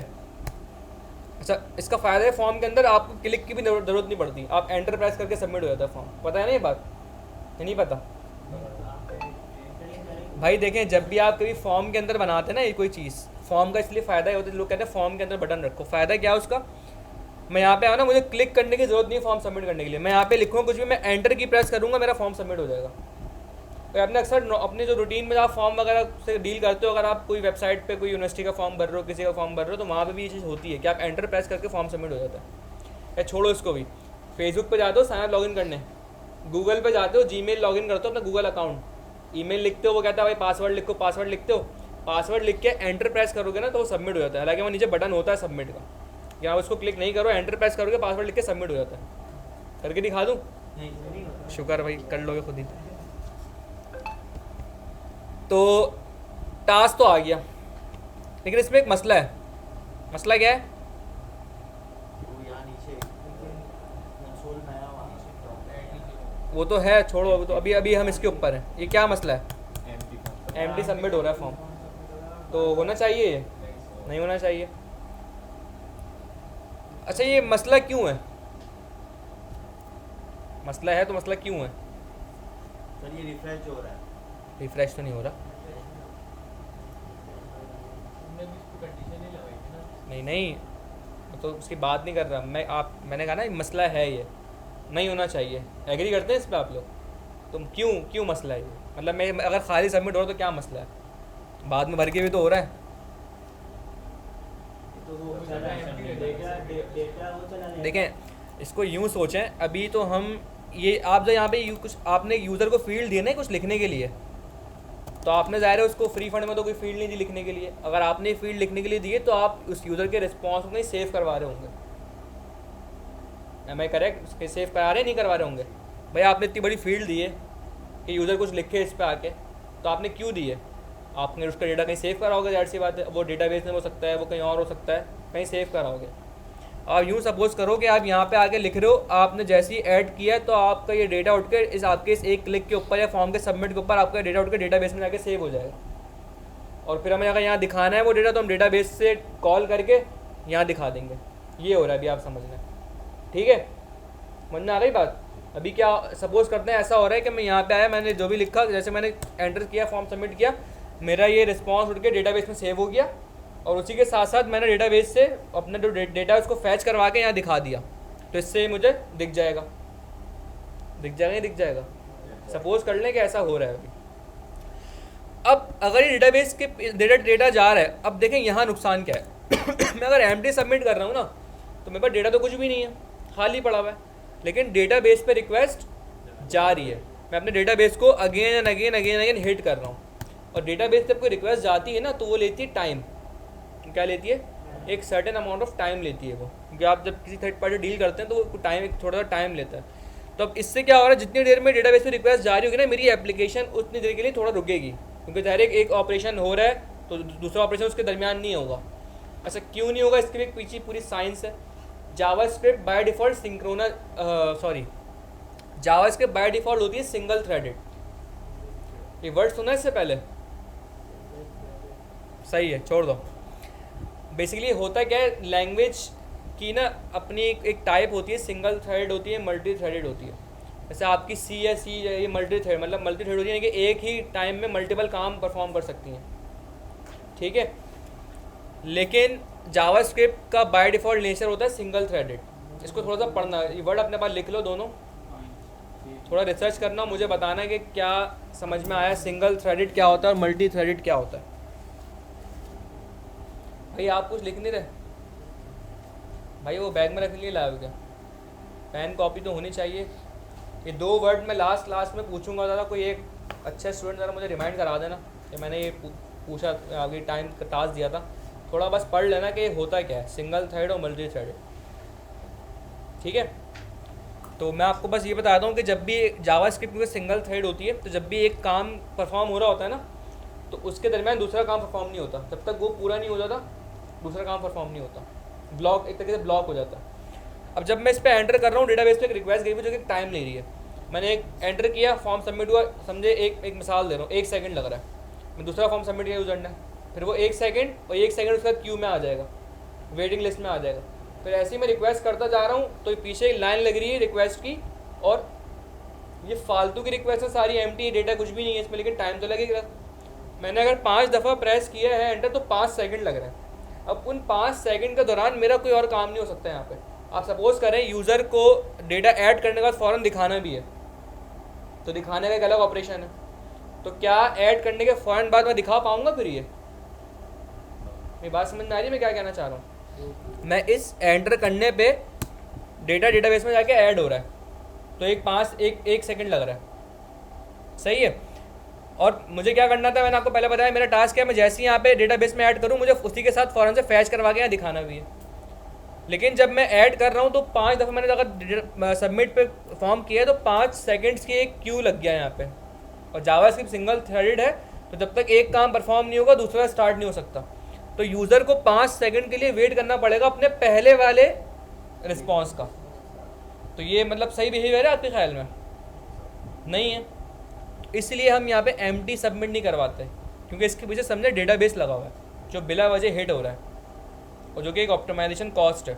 अच्छा, इसका फ़ायदा है फॉर्म के अंदर आपको क्लिक की भी ज़रूरत नहीं पड़ती, आप एंटर प्रेस करके सबमिट हो जाता है फॉर्म। पता है ना ये बात, ये नहीं पता भाई? देखें, जब भी आप कभी फॉर्म के अंदर बनाते हैं ना ये कोई चीज़, फॉर्म का इसलिए फ़ायदा है, होता है लोग कहते हैं फॉर्म के अंदर बटन रखो। फ़ायदा क्या है उसका, मैं यहाँ पे आया ना, मुझे क्लिक करने की ज़रूरत नहीं है फॉर्म सबमिट करने के लिए। मैं यहाँ पे लिखूँगा कुछ भी, मैं एंटर की प्रेस करूँगा, मेरा फॉर्म सबमिट हो जाएगा। तो आपने अक्सर अपने जो रूटीन में आप फॉर्म वगैरह से डील करते हो, अगर आप कोई वेबसाइट पे कोई यूनिवर्सिटी का फॉर्म भर रहे हो, किसी का फॉर्म भर रहे हो, तो वहाँ पे भी ये चीज़ होती है कि आप एंटर प्रेस करके फॉर्म सबमिट हो जाता है। या छोड़ो इसको भी, फेसबुक पे जाते हो साइन अप लॉगिन करने, गूगल पे जाते हो, जीमेल लॉगिन करते हो अपना गूगल अकाउंट, ईमेल लिखते हो, वो कहता है भाई पासवर्ड लिखो, पासवर्ड लिखते हो, पासवर्ड लिख के एंटर प्रेस करोगे ना तो वो सबमिट हो जाता है। हालांकि वो नीचे बटन होता है सबमिट का, या उसको क्लिक नहीं करो, एंटर प्रेस करोगे, पासवर्ड लिख के सबमिट हो जाता है। करके दिखा दूँ? शुक्र भाई, कर लोगे खुद ही। तो टास्क तो आ गया, लेकिन इसमें एक मसला है। मसला क्या है? वो यहाँ नीचे कंसोल में आया वहाँ वो तो है, छोड़ो, अभी तो अभी हम इसके ऊपर हैं। ये क्या मसला है? एमटी सबमिट हो रहा है फॉर्म, तो होना चाहिए ये, नहीं होना चाहिए। अच्छा, ये मसला क्यों है? मसला है तो मसला क्यों है? सर ये रिफ्रेश हो रहा है। रिफ्रेश तो नहीं हो रहा। तुमने भी इसको कंडीशन ही लगाई थी ना। नहीं नहीं, तो उसकी बात नहीं कर रहा मैं। मैंने कहा ना मसला है, ये नहीं होना चाहिए। एग्री करते हैं इस पर आप लोग? तुम क्यों मसला है ये? मतलब मैं अगर खाली सबमिट हो रहा तो क्या मसला है? बाद में भर के भी तो हो रहा है। तो वो डेटा वो चला जाएगा। देखें, इसको यूँ सोचें, अभी तो हम ये आप जो यहाँ पे कुछ आपने यूज़र को फील्ड दिया ना कुछ लिखने के लिए, तो आपने ज़ाहिर है उसको फ्री फंड में तो कोई फील्ड नहीं दी लिखने के लिए। अगर आपने फील्ड लिखने के लिए दिए तो आप उस यूज़र के रिस्पॉन्स को नहीं सेव करवा रहे होंगे। Am I correct? उसके सेव करा रहे नहीं करवा रहे होंगे? भाई आपने इतनी बड़ी फील्ड दी है कि यूज़र कुछ लिखे इस पर आके, तो आपने क्यों दी है? आपने उसका डेटा कहीं सेव कराओगे, जाहिर सी बात है। वो डेटाबेस में हो सकता है, वो कहीं और हो सकता है, कहीं सेव कराओगे। आप यूँ सपोज करो कि आप यहाँ पे आके लिख रहे हो, आपने जैसे ही ऐड किया तो आपका ये डेटा उठ के इस एक क्लिक के ऊपर या फॉर्म के सबमिट के ऊपर आपका डेटा उठ के डेटाबेस में जाके सेव हो जाएगा। और फिर हमें अगर यहाँ दिखाना है वो डेटा, तो हम डेटाबेस से कॉल करके यहाँ दिखा देंगे। ये हो रहा है अभी, आप समझना, ठीक है? समझ में आ गई बात? अभी क्या सपोज करते हैं, ऐसा हो रहा है कि मैं यहाँ पे आया, मैंने जो भी लिखा, जैसे मैंने एंटर किया, फॉर्म सबमिट किया, मेरा ये रिस्पॉन्स उठ के डेटाबेस में सेव हो गया, और उसी के साथ साथ मैंने डेटाबेस से अपना जो डेटा है उसको फैच करवा के यहाँ दिखा दिया। तो इससे मुझे दिख जाएगा, दिख जाएगा। सपोज कर लें कि ऐसा हो रहा है अभी। अब अगर ये डेटाबेस के डेटा जा रहा है, अब देखें यहाँ नुकसान क्या है। मैं अगर एम्प्टी सबमिट कर रहा हूँ ना, तो मेरे पास डेटा तो कुछ भी नहीं है, खाली पड़ा हुआ है, लेकिन डेटाबेस पे रिक्वेस्ट जा रही है। मैं अपने डेटाबेस को अगेन अगेन हिट कर रहा हूँ, और डेटाबेस जब कोई रिक्वेस्ट जाती है ना तो वो लेती है टाइम। क्या लेती है? एक सर्टेन अमाउंट ऑफ टाइम लेती है वो, क्योंकि आप जब किसी थर्ड पार्टी डील करते हैं तो वो टाइम, एक थोड़ा सा टाइम लेता है। तो अब इससे क्या हो रहा है, जितनी देर में डेटाबेस पे रिक्वेस्ट जारी होगी ना, मेरी एप्लीकेशन उतनी देर के लिए थोड़ा रुकेगी, क्योंकि डायरेक्ट एक ऑपरेशन हो रहा है तो दूसरा ऑपरेशन उसके दरमियान नहीं होगा। ऐसा क्यों नहीं होगा? इसके लिए पीछे पूरी साइंस है। JavaScript by default JavaScript by default होती है सिंगल थ्रेडेड। ये वर्ड सुना है इससे पहले? सही है, छोड़ दो। बेसिकली होता क्या है, लैंग्वेज की ना अपनी एक टाइप होती है, सिंगल थ्रेड होती है, मल्टी थ्रेडेड होती है। जैसे आपकी सी है, सी ये मल्टी थ्रेड मतलब मल्टी थ्रेड होती है कि एक ही टाइम में मल्टीपल काम परफॉर्म कर सकती हैं, ठीक है। लेकिन जावास्क्रिप्ट का बाय डिफ़ॉल्ट नेचर होता है सिंगल थ्रेडेड। इसको थोड़ा सा पढ़ना, ये वर्ड अपने पास लिख लो दोनों, थोड़ा रिसर्च करना, मुझे बताना कि क्या समझ में आया, सिंगल थ्रेडेड क्या होता है और मल्टी थ्रेडेड क्या होता है। भाई आप कुछ लिख नहीं रहे भाई, वो बैग में रखने के लिए लाए हो क्या? पेन कॉपी तो होनी चाहिए। ये 2 वर्ड मैं लास्ट में पूछूंगा, ज़रा कोई एक अच्छा स्टूडेंट ज़रा मुझे रिमाइंड करा देना कि मैंने ये पूछा, आगे टाइम का टास्क दिया था। थोड़ा बस पढ़ लेना कि ये होता क्या है, सिंगल थ्रेड और मल्टी थ्रेडेड, ठीक है। तो मैं आपको बस ये बताता हूँ कि जब भी जावास्क्रिप्ट में सिंगल थ्रेड होती है, तो जब भी एक काम परफॉर्म हो रहा होता है ना, तो उसके दरमियान दूसरा काम परफॉर्म नहीं होता। जब तक वो पूरा नहीं हो जाता दूसरा काम परफॉर्म नहीं होता, ब्लॉक, एक तरीके से ब्लॉक हो जाता है। अब जब मैं इस पर एंटर कर रहा हूँ, डेटाबेस पे एक रिक्वेस्ट गई हुई जो कि टाइम ले रही है। मैंने एक एंटर किया, फॉर्म सबमिट हुआ, समझे एक मिसाल दे रहा हूँ, 1 सेकंड लग रहा है। मैं दूसरा फॉर्म सबमिट किया यूजर ने, फिर वो 1 सेकंड और 1 सेकंड उसके बाद क्यू में आ जाएगा, वेटिंग लिस्ट में आ जाएगा। फिर ऐसे ही मैं रिक्वेस्ट करता जा रहा हूँ, तो पीछे एक लाइन लग रही है रिक्वेस्ट की, और ये फालतू की रिक्वेस्ट है सारी, एम्प्टी डेटा कुछ भी नहीं है इसमें, लेकिन टाइम तो लगेगा। मैंने अगर 5 दफ़ा प्रेस किया है एंटर, तो 5 सेकंड लग रहे हैं। अब उन 5 सेकंड के दौरान मेरा कोई और काम नहीं हो सकता है यहाँ पे। आप सपोज करें यूज़र को डेटा ऐड करने के बाद फ़ौरन दिखाना भी है, तो दिखाने का एक अलग ऑपरेशन है। तो क्या ऐड करने के फ़ौरन बाद मैं दिखा पाऊँगा फिर? ये मेरी बात समझ में आ रही है मैं क्या कहना चाह रहा हूँ? मैं इस एंटर करने पे डेटा डेटाबेस में जाके ऐड हो रहा है, तो एक सेकंड लग रहा है, सही है। और मुझे क्या करना था, मैंने आपको पहले बताया मेरा टास्क क्या है, मैं जैसे ही यहाँ पे डेटाबेस में ऐड करूँ, मुझे उसी के साथ फ़ौरन से फैच करवा के यहाँ दिखाना भी है। लेकिन जब मैं ऐड कर रहा हूँ तो 5 दफ़ा मैंने अगर सबमिट पे फॉर्म किया है, तो 5 सेकंड्स की एक क्यू लग गया यहाँ पे। और जावास्क्रिप्ट सिंगल थ्रेडेड है, तो जब तक एक काम परफॉर्म नहीं होगा दूसरा स्टार्ट नहीं हो सकता। तो यूज़र को 5 सेकंड के लिए वेट करना पड़ेगा अपने पहले वाले रिस्पॉन्स का। तो ये मतलब सही बिहेवियर है आपके ख्याल में? नहीं है। इसलिए हम यहाँ पे एम्प्टी सबमिट नहीं करवाते, क्योंकि इसके पीछे समझे डेटाबेस लगा हुआ है जो बिला वजह हिट हो रहा है, और जो कि एक ऑप्टिमाइजेशन कॉस्ट है,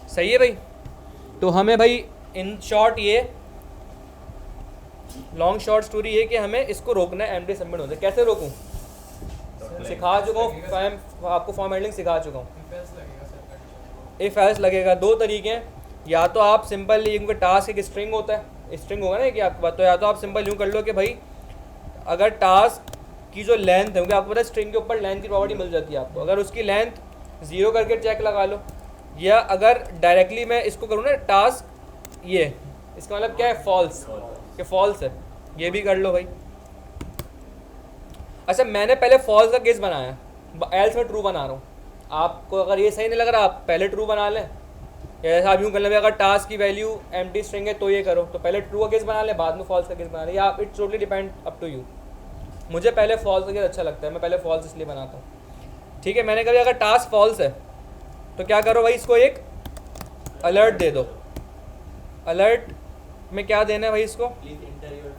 सही है भाई। तो हमें भाई इन शॉर्ट ये लॉन्ग शॉर्ट स्टोरी ये कि हमें इसको रोकना है, एम्प्टी सबमिट होता है। कैसे रोकूँ? सिखा चुका हूँ, आपको फॉर्म हैंडलिंग सिखा चुका हूँ। इफ एल्स लगेगा, 2 तरीके हैं, या तो आप सिंपल, क्योंकि टास्क एक स्ट्रिंग होता है, स्ट्रिंग होगा ना कि आपके पास, तो या तो आप सिंपल यूँ कर लो कि भाई अगर टास्क की जो लेंथ है, क्योंकि आपको पता है स्ट्रिंग के ऊपर लेंथ की प्रॉपर्टी मिल जाती है आपको, अगर उसकी लेंथ 0 करके चेक लगा लो, या अगर डायरेक्टली मैं इसको करूँ ना टास्क ये, इसका मतलब क्या है, फॉल्स, कि फॉल्स है, ये भी कर लो भाई। अच्छा मैंने पहले फॉल्स का केस बनाया, एल्स में ट्रू बना रहा हूँ। आपको अगर ये सही नहीं लग रहा, आप पहले ट्रू बना लें, या जैसा आप यूँ कर लें, अगर टास्क की वैल्यू एम्प्टी स्ट्रिंग है तो ये करो, तो पहले ट्रू का केस बना लें, बाद में फॉल्स का केस बना लें, या it's totally depend up to you. मुझे पहले फॉल्स का केस अच्छा लगता है, मैं पहले फॉल्स इसलिए बनाता हूँ, ठीक है। मैंने कहा अगर टास्क फॉल्स है तो क्या करो भाई, इसको एक अलर्ट दे दो। अलर्ट में क्या देना है भाई इसको, please enter your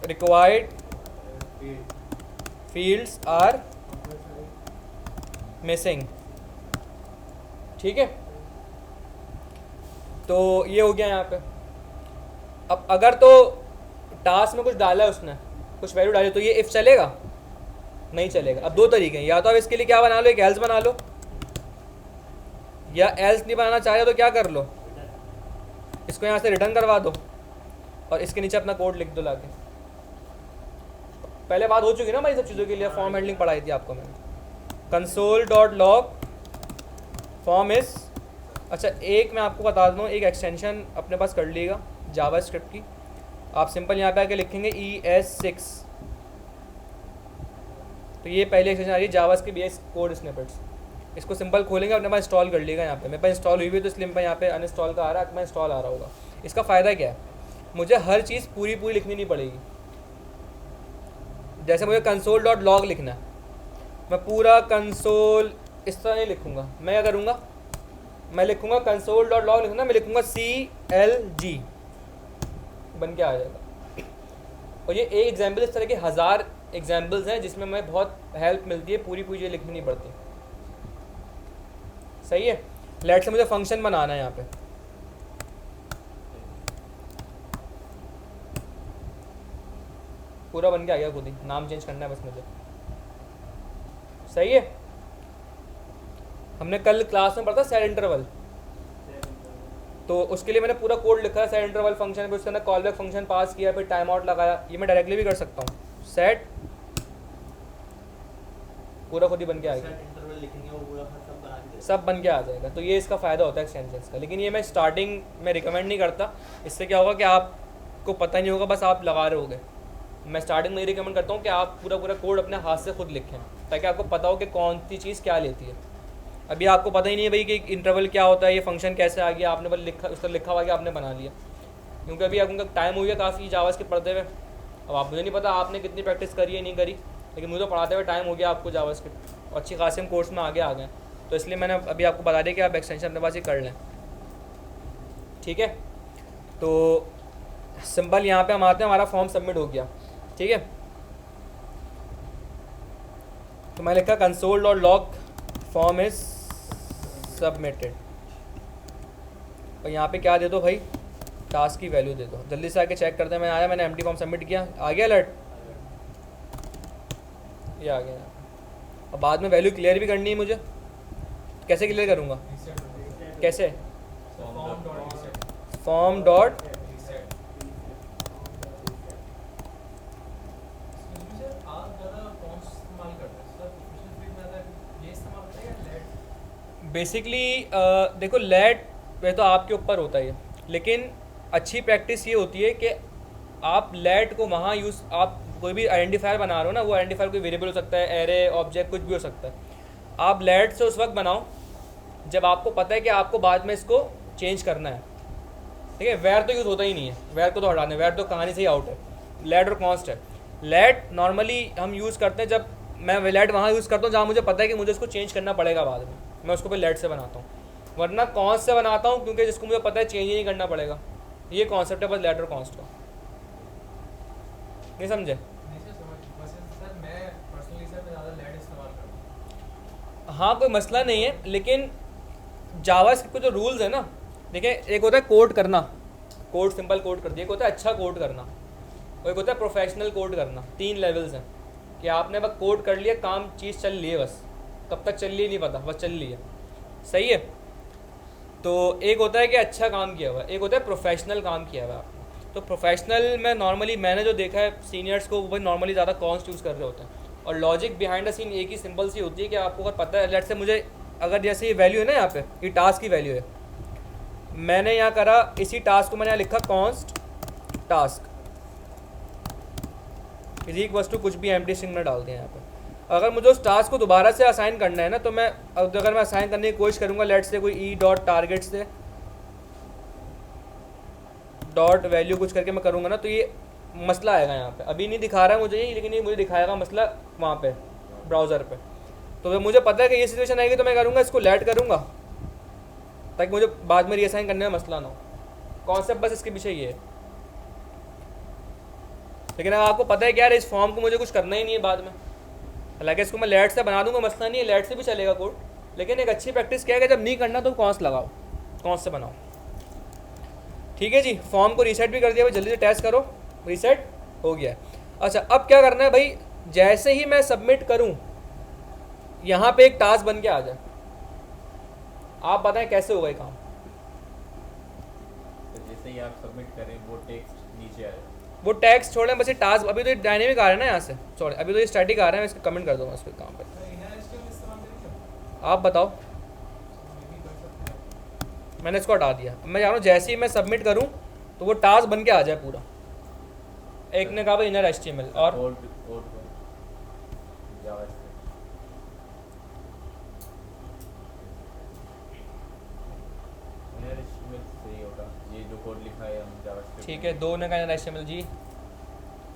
required field fields are missing, ठीक है। तो ये हो गया यहाँ पे। अब अगर तो टास्क में कुछ डाला है उसने, कुछ वैल्यू डाली, तो ये इफ चलेगा? नहीं चलेगा। अब 2 तरीके हैं, या तो आप इसके लिए क्या बना लो, एक एल्स बना लो, या एल्स नहीं बनाना चाह रहे तो क्या कर लो, इसको यहाँ से रिटर्न करवा दो और इसके नीचे अपना कोड लिख दो लाके। पहले बात हो चुकी ना भाई सब चीज़ों के लिए, फॉर्म हैंडलिंग पढ़ाई थी आपको मैंने, console.log फॉर्म इस। अच्छा एक मैं आपको बता दूँ, एक एक्सटेंशन अपने पास कर लीजिएगा जावास्क्रिप्ट की। आप सिंपल यहाँ पे आके लिखेंगे ES6, तो ये पहली एक्सटेंशन आ रही है जावास्क्रिप्ट बेस कोड स्निपेट्स। इसको सिंपल खोलेंगे, अपने पास इंस्टॉल कर लीजिएगा। यहाँ पे मेरे पास इंस्टॉल हुई हुई, तो इसलिए मेरे पास यहाँ पे अनइंस्टॉल का आ रहा है, मैं इंस्टॉल आ रहा होगा। इसका फ़ायदा क्या है, मुझे हर चीज़ पूरी लिखनी नहीं पड़ेगी। जैसे मुझे console.log लिखना है, मैं पूरा कंसोल इस तरह नहीं लिखूँगा। मैं क्या करूँगा, मैं लिखूँगा console.log लिखूँगा, मैं लिखूँगा CLG, बन के आ जाएगा। और ये एक एग्जाम्पल, इस तरह के 1000 एग्जाम्पल्स हैं जिसमें हमें बहुत हेल्प मिलती है, पूरी पूरी चीज़ें लिखनी नहीं पड़ती। सही है। लेट से मुझे फंक्शन बनाना है यहाँ पे, पूरा बन के आ गया, खुद ही नाम चेंज करना है बस मुझे। सही है। हमने कल क्लास में पढ़ा था सेट इंटरवल, तो उसके लिए मैंने पूरा कोड लिखा है सेट इंटरवल फंक्शन, फिर उसके अंदर कॉल बैक फंक्शन पास किया, फिर टाइम आउट लगाया। ये मैं डायरेक्टली भी कर सकता हूँ, सेट पूरा खुद ही बन के आएगा, सेट इंटरवल लिखेंगे वो पूरा सब बना के देगा। सब बन के आ जाएगा। तो ये इसका फ़ायदा होता है एक्सटेंशंस का, लेकिन ये मैं स्टार्टिंग में रिकमेंड नहीं करता। इससे क्या होगा कि आपको पता नहीं होगा, बस आप लगा रहे होगे। मैं स्टार्टिंग में ये रिकमेंड करता हूँ कि आप पूरा पूरा कोड अपने हाथ से खुद लिखें, ताकि आपको पता हो कि कौन सी चीज़ क्या लेती है। अभी आपको पता ही नहीं है भाई कि इंटरवल क्या होता है, ये फंक्शन कैसे आ गया, आपने बस लिखा, उस पर लिखा हुआ कि आपने बना लिया। क्योंकि अभी आपका टाइम हो गया काफ़ी जावास के पढ़ते हुए। अब आप, मुझे नहीं पता आपने कितनी प्रैक्टिस करी है नहीं करी, लेकिन मुझे तो पढ़ाते हुए टाइम हो गया आपको जावास्क्रिप्ट, और अच्छी खासी हम कोर्स में आगे आ गए। तो इसलिए मैंने अभी आपको बता दिया कि आप एक्सटेंशन अपने पास ही कर लें। ठीक है, तो सिंपल यहाँ पे हम आते हैं, हमारा फॉर्म सबमिट हो गया। ठीक है, तो मैं लिखा console.log फॉर्म इज सबमिटेड, और यहाँ पे क्या दे दो भाई, टास्क की वैल्यू दे दो। जल्दी से आके चेक करते हैं। मैं आया, मैंने एम्प्टी फॉर्म सबमिट किया, आ गया अलर्ट, ये आ गया। अब बाद में वैल्यू क्लियर भी करनी है मुझे, कैसे क्लियर करूँगा, रीसेट हो गया। कैसे, form dot reset form dot reset. Sir आप ज़्यादा फॉर्म्स इस्तेमाल करते हैं सर, प्रोफेशनल फील्ड में ज़्यादा ये इस्तेमाल करते हैं या लेट? बेसिकली देखो, लेट वे तो आपके ऊपर होता है, लेकिन अच्छी प्रैक्टिस ये होती है कि आप लेट को वहाँ यूज़, आप कोई भी आइडेंटिफायर बना रहे हो ना, वो आइडेंटिफायर कोई वेरिएबल हो सकता है, एरे, ऑब्जेक्ट, कुछ भी हो सकता है। आप लेट से उस वक्त बनाओ जब आपको पता है कि आपको बाद में इसको चेंज करना है। ठीक है, वेयर तो यूज़ होता ही नहीं है, वेयर को तो हटा दें, वेयर तो कहानी से ही आउट है। लेट और कॉन्स्ट है। लेट नॉर्मली हम यूज़ करते हैं जब मैं लेट वहाँ यूज़ करता हूँ जहाँ मुझे पता है कि मुझे इसको चेंज करना पड़ेगा बाद में, मैं उसको फिर लेट से बनाता हूँ। वरना कॉन्स्ट से बनाता हूँ क्योंकि जिसको मुझे पता है चेंज ही नहीं करना पड़ेगा। ये कॉन्सेप्ट है बस लेट और कॉन्स्ट का, नहीं समझे? नहीं सर समझ, बस सर मैं पर्सनली सर मैं ज़्यादा लेट इस्तेमाल करता हूँ। हाँ, कोई मसला नहीं है, लेकिन जावास्क्रिप्ट के जो रूल्स है ना, देखिए, एक होता है कोड करना, कोड सिंपल कोड कर दिया, एक होता है अच्छा कोड करना, और एक होता है प्रोफेशनल कोड करना। 3 लेवल्स हैं कि आपने बस कोड कर लिया, काम चीज़ चल रही है, बस कब तक चल रही है नहीं पता, बस चल रही है। सही है। तो एक होता है कि अच्छा काम किया हुआ है, एक होता है प्रोफेशनल काम किया हुआ है आपने। तो प्रोफेशनल में नॉर्मली मैंने जो देखा है सीनियर्स को, वो नॉर्मली ज़्यादा कॉन्स्ट यूज़ कर रहे होते हैं, और लॉजिक बिहाइंड द सीन एक ही सिंपल सी होती है कि आपको अगर पता है, लेट से मुझे अगर जैसे ये वैल्यू है ना, यहाँ पे ये टास्क की वैल्यू है, मैंने यहाँ करा इसी टास्क को मैंने यहाँ लिखा const task is equals to कुछ भी एम्प्टी स्ट्रिंग में डाल दिया यहाँ पे। अगर मुझे उस टास्क को दोबारा से असाइन करना है ना, तो मैं अगर मैं असाइन करने की कोशिश करूँगा, लेट से कोई ई डॉट टारगेट से डॉट वैल्यू कुछ करके मैं करूँगा ना, तो ये मसला आएगा यहाँ पे। अभी नहीं दिखा रहा है मुझे ये, लेकिन ये मुझे दिखाएगा मसला वहाँ पे ब्राउज़र पे। तो मुझे पता है कि ये सिचुएशन आएगी, तो मैं करूँगा इसको लेट करूँगा ताकि मुझे बाद में रीअसाइन करने में मसला ना हो। कॉन्सेप्ट बस इसके पीछे ये है। लेकिन अगर आपको पता है कि यार इस फॉर्म को मुझे कुछ करना ही नहीं है बाद में, हालांकि इसको मैं लेट से बना दूंगा, मसला नहीं है, लेट से भी चलेगा कोड, लेकिन एक अच्छी प्रैक्टिस क्या है कि जब नहीं करना तो कॉन्स्ट लगाओ, कॉन्स्ट से बनाओ। ठीक है जी, फॉर्म को रीसेट भी कर दिया भाई, जल्दी से टेस्ट करो, रीसेट हो गया। अच्छा, अब क्या करना है भाई, जैसे ही मैं सबमिट करूं यहाँ पे एक टास्क बन के आ जाए। आप बताएं कैसे होगा ये काम? तो जैसे ही आप सबमिट करें वो टेक्स्ट नीचे आए, वो टैक्स छोड़ें, बस ये टास्क, अभी तो ये डायनेमिक आ रहा है ना यहाँ से, सॉरी अभी तो ये स्टैटिक आ रहा है, मैं इसको कमेंट कर दूँगा इस पर काम पे। सर इनर एचटीएमएल इस्तेमाल करेंगे आप बताओ, मैं भी कर सकते हैं। मैंने इसको हटा दिया। अब मैं चाह रहा हूँ जैसे ही मैं सबमिट करूँ तो वो टास्क बन के आ जाए पूरा। एक ने कहा भाई इनर HTML, और कोड जावास्क्रिप्ट इनर एचटीएमएल सही होगा, ये जो कोड लिखा है हम जावास्क्रिप्ट। ठीक है, 2 ने कहा इनर HTML जी,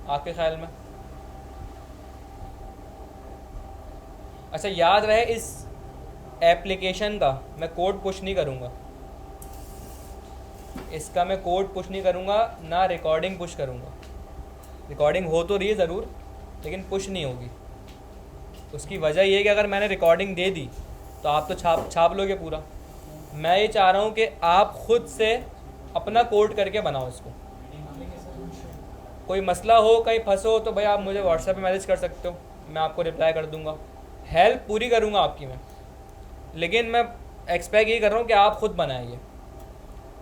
आपके ख्याल में? अच्छा, याद रहे इस एप्लीकेशन का मैं कोड पुश नहीं करूँगा, इसका मैं कोड पुश नहीं करूँगा, ना रिकॉर्डिंग पुश करूँगा। रिकॉर्डिंग हो तो रही है ज़रूर, लेकिन पुश नहीं होगी। उसकी वजह ये है कि अगर मैंने रिकॉर्डिंग दे दी तो आप तो छाप लोगे पूरा। मैं ये चाह रहा हूँ कि आप खुद से अपना कोड करके बनाओ इसको। कोई मसला हो, कहीं फंसो तो भाई आप मुझे व्हाट्सएप पे मैसेज कर सकते हो, मैं आपको रिप्लाई कर दूंगा, हेल्प पूरी करूंगा आपकी मैं। लेकिन मैं एक्सपेक्ट ये कर रहा हूँ कि आप खुद बनाइए।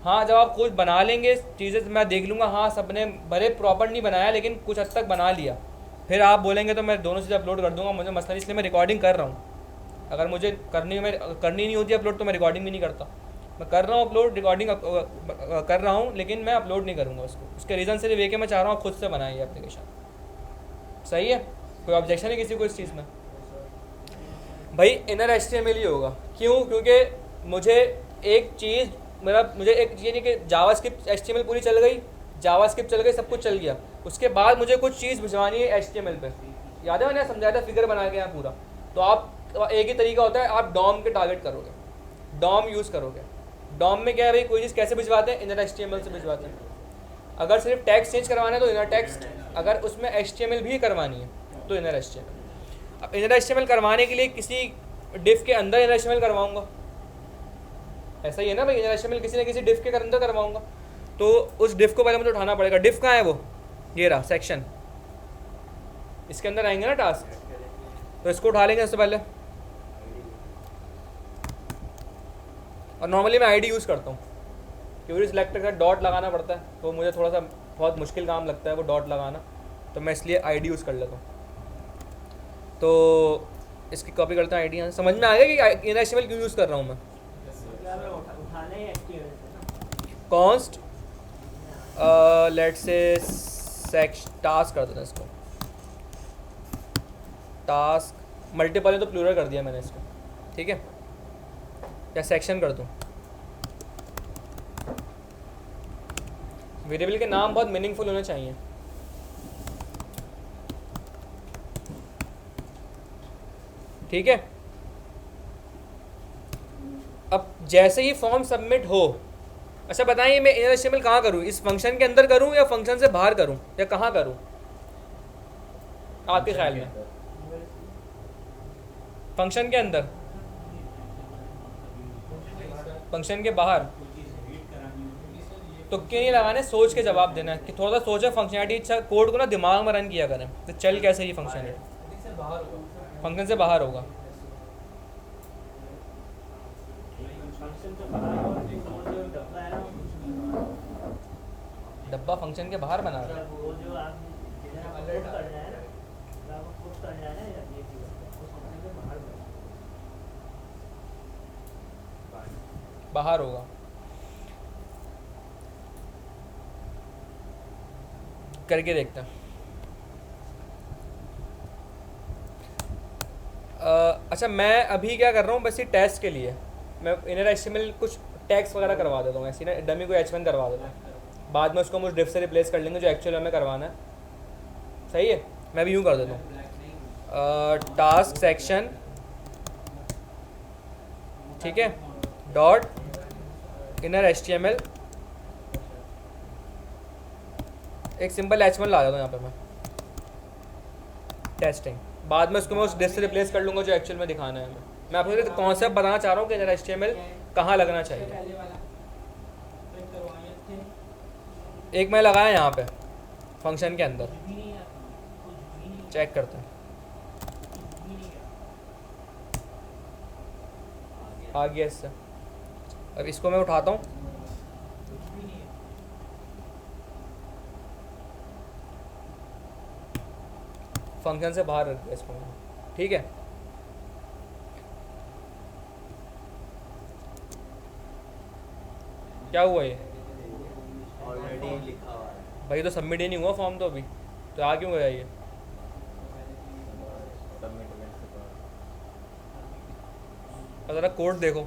हाँ, जब आप खुद बना लेंगे चीज़ें तो मैं देख लूँगा, हाँ सबने भले प्रॉपर नहीं बनाया लेकिन कुछ हद तक बना लिया, फिर आप बोलेंगे तो मैं दोनों चीज़ें अपलोड कर दूंगा, मुझे मसला नहीं। इसलिए मैं रिकॉर्डिंग कर रहा हूँ। अगर मुझे करनी नहीं होती अपलोड तो मैं रिकॉर्डिंग भी नहीं करता। मैं कर रहा हूँ अपलोड, रिकॉर्डिंग कर रहा हूँ, लेकिन मैं अपलोड नहीं करूँगा उसको। उसके रीज़न सिर्फ ये कि मैं चाह रहा हूँ खुद से बनाए ये एप्लीकेशन। सही है? कोई ऑब्जेक्शन है किसी को इस चीज़ में? भाई इनर HTML ही होगा। क्यों? क्योंकि मुझे एक चीज़ मुझे एक ये नहीं कि जावास्क्रिप्ट HTML पूरी चल गई, जावास्क्रिप्ट चल गई, सब कुछ चल गया, उसके बाद मुझे कुछ चीज़ भिजवानी है HTML पे। याद है मैंने समझाया था, फिगर बना के यहाँ पूरा। तो आप एक ही तरीका होता है, आप डॉम के टारगेट करोगे, डॉम यूज़ करोगे। डॉम में क्या है भाई, कोई चीज़ कैसे भिजवाते हैं? इनर HTML से भिजवाते हैं। अगर सिर्फ टेक्स्ट चेंज करवाना है तो इनर टेक्स्ट, अगर उसमें HTML भी करवानी है तो इनर HTML। अब इनर HTML करवाने के लिए किसी डिफ के अंदर इनर HTML करवाऊंगा, ऐसा ही है ना भाई। इनर HTML किसी न किसी डिफ के अंदर करवाऊंगा, तो उस डिफ को पहले मुझे उठाना पड़ेगा। डिफ कहाँ है? वो ये रहा सेक्शन, इसके अंदर आएंगे ना टास्क, तो इसको उठा लेंगे सबसे पहले। और नॉर्मली मैं आईडी यूज़ करता हूँ, क्योंकि सिलेक्टर का डॉट लगाना पड़ता है, तो मुझे थोड़ा सा बहुत मुश्किल काम लगता है वो डॉट लगाना, तो मैं इसलिए आईडी यूज़ कर लेता हूँ। तो इसकी कॉपी करता हूँ आईडी। समझ में आ गया कि इनर HTML क्यों यूज़ कर रहा हूँ मैं? कॉन्स्ट लेट्स से टास्क कर देते हैं इसको, टास्क मल्टीपल है तो प्लूरल कर दिया मैंने इसको, ठीक है? या सेक्शन कर दूँ। वेरिएबल के नाम बहुत मीनिंगफुल होने चाहिए। ठीक है? अब जैसे ही फॉर्म सबमिट हो, अच्छा बताइए मैं इनर HTML कहाँ करूँ? इस फंक्शन के अंदर करूँ या फंक्शन से बाहर करूँ या कहाँ करूँ आपके ख्याल में? फंक्शन के अंदर, फंक्शन के बाहर? तो क्यों नहीं लगाने, सोच के जवाब देना है कि थोड़ा सा सोचो फंक्शनलिटी। अच्छा कोड को ना दिमाग में रन किया करें तो चल कैसे ये फंक्शनलिटी? फंक्शन से बाहर होगा। डब्बा फंक्शन के बाहर बना रहा है। बाहर होगा। करके देखते हैं। अच्छा मैं अभी क्या कर रहा हूँ, बस ये टेस्ट के लिए मैं इनर HTML कुछ टैग्स वगैरह करवा देता हूँ, ऐसी ना डमी को H1 करवा देता हूँ, बाद में उसको मुझे डिफ से रिप्लेस कर लेंगे जो एक्चुअल हमें करवाना है। सही है? मैं भी यूँ कर देता हूँ, टास्क सेक्शन, ठीक है, डॉट इनर HTML, एक सिंपल H1 ला देता हूँ यहाँ पे मैं, टेस्टिंग। बाद में उसको मैं उस डिफ से रिप्लेस कर लूँगा जो एक्चुअल में दिखाना है हमें। मैं आपको कॉन्सेप्ट बताना चाह रहा हूँ कि इनर HTML कहाँ लगना चाहिए। एक मैं लगाया यहाँ पे फंक्शन के अंदर, चेक करते हैं, आ गया इससे। अब इसको मैं उठाता हूँ, फंक्शन से बाहर रख दिया इसको मैंने, ठीक है? क्या हुआ ये? ऑलरेडी लिखा हुआ है भाई तो सबमिट ही नहीं हुआ फॉर्म तो अभी, तो आ क्यों गया ये? सबमिट इवेंट से पहले और ज़रा कोड देखो,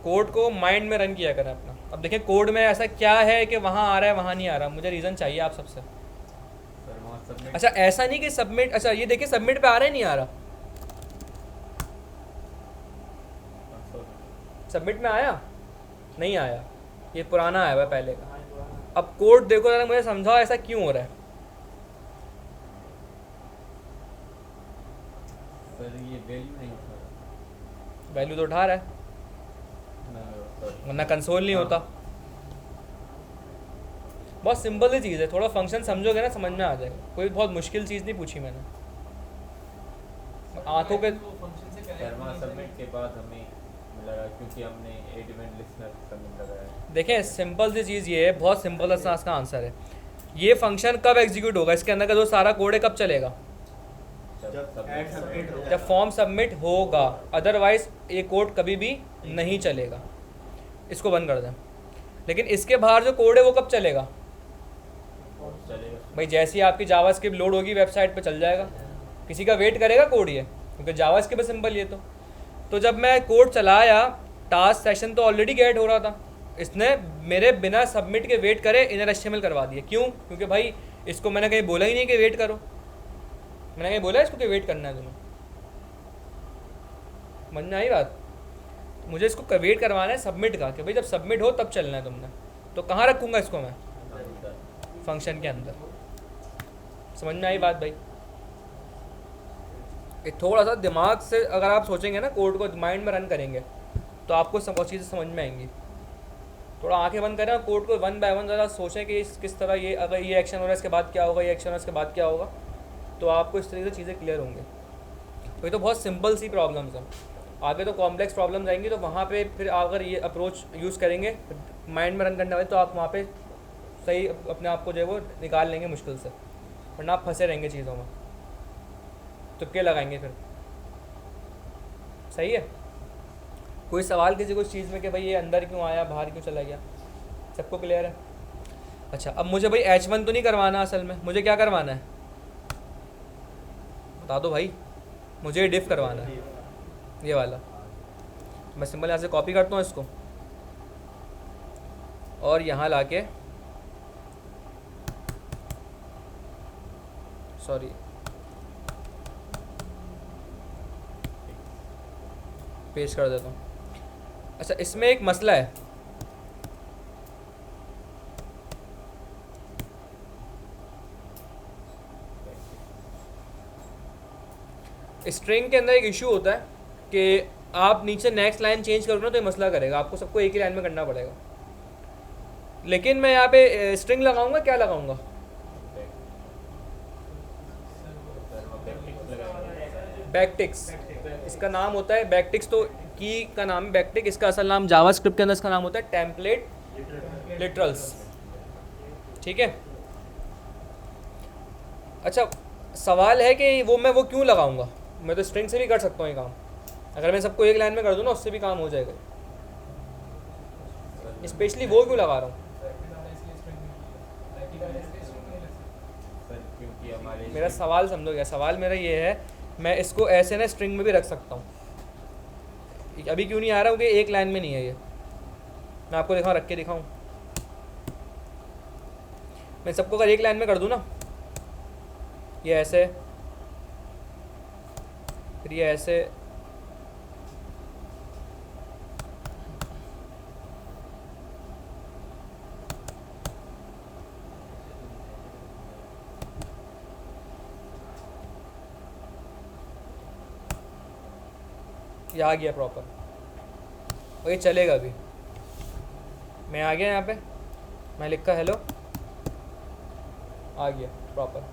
कोड को माइंड में रन किया करें अपना। अब देखें कोड में ऐसा क्या है कि वहाँ आ रहा है वहाँ नहीं आ रहा, मुझे रीज़न चाहिए आप सबसे। सर वहाँ सबमिट अच्छा ऐसा नहीं कि सबमिट, अच्छा ये देखिए सबमिट पे आ रहा है नहीं आ रहा, सबमिट में आया नहीं आया, ये पुराना आया हुआ है पहले का। अब कोड देखो ज़रा, मुझे समझाओ ऐसा क्यों हो रहा है। वैल्यू तो उठा रहा है, नहीं वरना कंसोल नहीं होता। बहुत सिंपल सी चीज़ है, थोड़ा फंक्शन समझोगे ना समझ में आ जाएगा, कोई बहुत मुश्किल चीज़ नहीं पूछी मैंने। आंखों के फंक्शन से connect कर्मा नहीं सबमिट करेंगे। के बाद हमें लगा क्योंकि हमने एड इवेंट लिस्नर सबमिट लगाया है। देखें सिंपल सी चीज़ ये है, बहुत सिंपल सा इसका आंसर है। ये फंक्शन कब एग्जीक्यूट होगा, इसके अंदर का जो सारा कोड है कब चलेगा, जब ऐड सबमिट हो जब जाएगा। फॉर्म सबमिट होगा, अदरवाइज ये कोड कभी भी नहीं चलेगा। इसको बंद कर दें। लेकिन इसके बाहर जो कोड है वो कब चलेगा चलेगा। भाई, जैसे ही आपकी जावास्क्रिप्ट लोड होगी वेबसाइट पे चल जाएगा। किसी का वेट करेगा कोड ये, क्योंकि जावास्क्रिप्ट सिंपल ये तो जब मैं कोड चलाया टास्क सेशन तो ऑलरेडी गेट हो रहा था, इसने मेरे बिना सबमिट के वेट करे इनर एचटीएमएल करवा दिया। क्यों? क्योंकि भाई इसको मैंने कहीं बोला ही नहीं कि वेट करो, मैंने कहीं बोला इसको कि वेट करना है तुम्हें। समझ में आई बात? मुझे इसको वेट करवाना है सबमिट का, कि भाई जब सबमिट हो तब चलना है तुमने। तो कहाँ रखूँगा इसको मैं? फंक्शन के अंदर। समझ में आई बात भाई? एक थोड़ा सा दिमाग से अगर आप सोचेंगे ना, कोड को माइंड में रन करेंगे तो आपको सब चीज़ें समझ में आएंगी। थोड़ा आंखें बंद करें और कोड को वन बाय वन ज़रा सोचें कि किस तरह ये, अगर ये एक्शन हो रहा है इसके बाद क्या होगा, ये एक्शन हो रहा है इसके बाद क्या होगा, तो आपको इस तरीके से चीज़ें क्लियर होंगे। तो ये तो बहुत सिंपल सी प्रॉब्लम्स हैं। आगे तो कॉम्प्लेक्स प्रॉब्लम्स आएंगी, तो वहाँ पे फिर अगर ये अप्रोच यूज़ करेंगे माइंड में रन करने वाले, तो आप वहाँ पे सही अपने आप को जो है वो निकाल लेंगे मुश्किल से, वरना आप फंसे रहेंगे चीज़ों में, तुक्के लगाएंगे फिर। सही है? कोई सवाल किसी को चीज़ में कि भाई ये अंदर क्यों आया बाहर क्यों चला गया? सबको क्लियर है? अच्छा, अब मुझे भाई H1 तो नहीं करवाना, असल में मुझे क्या करवाना है बता दो भाई। मुझे डिफ करवाना है, ये वाला। मैं सिंपल यहाँ से कॉपी करता हूँ इसको और यहाँ लाके, सॉरी पेस्ट कर देता हूँ। अच्छा, इसमें एक मसला है, स्ट्रिंग के अंदर एक इशू होता है कि आप नीचे नेक्स्ट लाइन चेंज करोगे ना तो ये मसला करेगा, आपको सबको एक ही लाइन में करना पड़ेगा। लेकिन मैं यहाँ पे स्ट्रिंग लगाऊंगा, क्या लगाऊंगा? बैकटिक्स। इसका नाम होता है बैकटिक्स, तो की का नाम है बैकटिक। इसका असल नाम जावास्क्रिप्ट के अंदर इसका नाम होता है टेम्पलेट लिटरल्स। ठीक है? अच्छा, सवाल है कि वो क्यों लगाऊंगा? मैं तो स्ट्रिंग से भी कर सकता हूँ ये काम। अगर मैं सबको एक लाइन में कर दूँ ना, उससे भी काम हो जाएगा। स्पेशली वो क्यों लगा रहा हूँ? क्योंकि हमारे मेरा सवाल समझो क्या? सवाल मेरा ये है, मैं इसको ऐसे ना स्ट्रिंग में भी रख सकता हूँ। अभी क्यों नहीं आ रहा? क्योंकि एक लाइन में नहीं है ये। मैं आपको दिखाऊँ, रख के दिखाऊँ। मैं सबको अगर एक लाइन में कर दूँ ना, ये ऐसे, फिर ये ऐसे, ये आ गया प्रॉपर, और ये चलेगा भी। मैं आ गया यहाँ पे, मैं लिखा हेलो, आ गया प्रॉपर।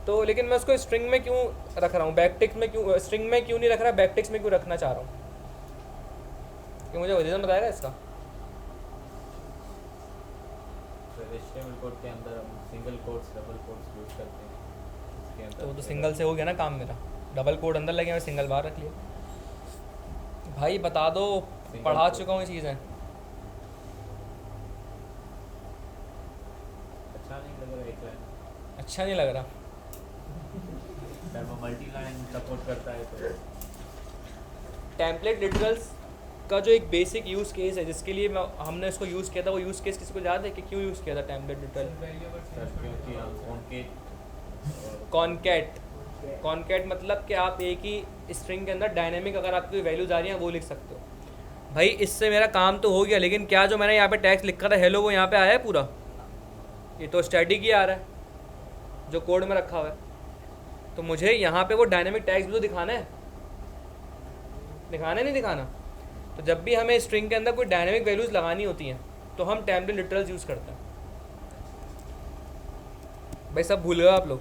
तो लेकिन मैं उसको स्ट्रिंग में क्यों रख रहा हूँ, बैकटिक्स में क्यों, स्ट्रिंग में क्यों नहीं रख रहा, बैकटिक्स में क्यों रखना चाह रहा हूँ? कि मुझे रीज़न बताएगा इसका? HTML कोड के अंदर हम single quotes double quotes use करते हैं। इसके अंदर तो वो तो सिंगल से हो गया ना काम मेरा। डबल कोड अंदर लगे, मैं सिंगल बाहर रख लिया। भाई बता दो, पढ़ा चुका हूँ ये चीज़ें। अच्छा नहीं लग रहा एक लाइन, अच्छा नहीं लग रहा। अगर वो मल्टी लाइन सपोर्ट करता है तो टेम्पलेट लिटरल्स का जो एक बेसिक यूज़ केस है जिसके लिए हमने इसको यूज़ किया था, वो यूज़ केस किसी को याद है कि क्यों यूज़ किया था टेम्पलेट लिटरल? सर क्योंकि हम उनके कॉन्कैट। कॉन्कैट मतलब कि आप एक ही स्ट्रिंग के अंदर डायनेमिक अगर आपकी वैल्यूज आ रही हैं वो लिख सकते हो। भाई इससे मेरा काम तो हो गया, लेकिन क्या जो मैंने यहाँ पे टैक्स लिखा था हेलो, वो यहाँ पे आया है पूरा? ये तो स्टैटिक ही आ रहा है जो कोड में रखा हुआ है। तो मुझे यहाँ पे वो डायनेमिक टैग्स भी तो दिखाना है। दिखाना है नहीं दिखाना? तो जब भी हमें स्ट्रिंग के अंदर कोई डायनेमिक वैल्यूज़ लगानी होती हैं तो हम टेम्पलेट लिटरल्स यूज़ करते हैं। भाई सब भूल गए आप लोग?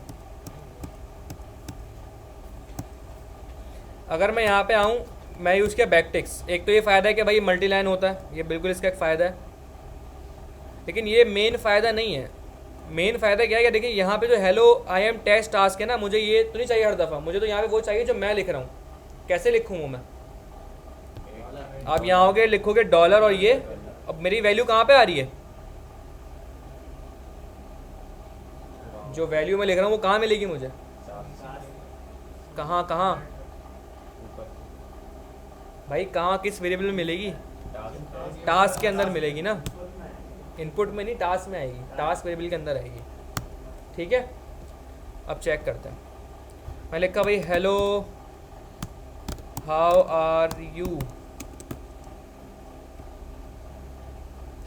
अगर मैं यहाँ पे आऊँ, मैं यूज़ किया बैकटिक्स, एक तो ये फ़ायदा है कि भाई मल्टी लाइन होता है, ये बिल्कुल इसका एक फ़ायदा है, लेकिन ये मेन फ़ायदा नहीं है। मेन फ़ायदा क्या है कि देखिए यहाँ पे जो hello I am test task है ना, मुझे ये तो नहीं चाहिए हर दफ़ा, मुझे तो यहाँ पे वो चाहिए जो मैं लिख रहा हूँ। कैसे लिखूँ वो मैं? आप यहाँ आओगे, लिखोगे डॉलर और ये, अब मेरी वैल्यू कहाँ पे आ रही है? जो वैल्यू मैं लिख रहा हूँ वो कहाँ मिलेगी मुझे? कहाँ कहाँ भाई, कहाँ किस वेरिएबल में मिलेगी? टास्क के अंदर मिलेगी ना, इनपुट में नहीं, टास्क में आएगी, टास्क वेरिएबल के अंदर आएगी। ठीक है, अब चेक करते हैं। मैं लिखा भाई hello how are you,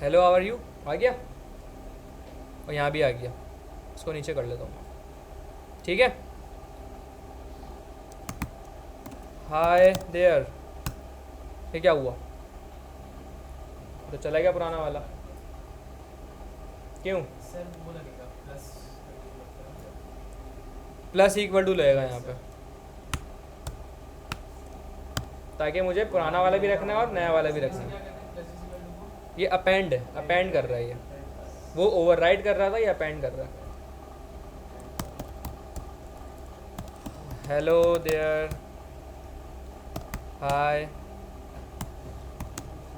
hello how are you आ गया, और यहाँ भी आ गया। इसको नीचे कर लेता हूँ, ठीक है। हाय देयर, ये क्या हुआ? तो चला गया पुराना वाला, क्यों? सर वो लगेगा प्लस प्लस इक्वल टू लगेगा यहाँ पे, ताकि मुझे पुराना वाला भी रखना है और नया वाला भी रखना क्या है। कहते हैं प्लस इज इक्वल टू? ये अपेंड है, अपेंड कर रहा है ये, वो ओवरराइड कर रहा था, ये अपेंड कर रहा है। Hello there, hi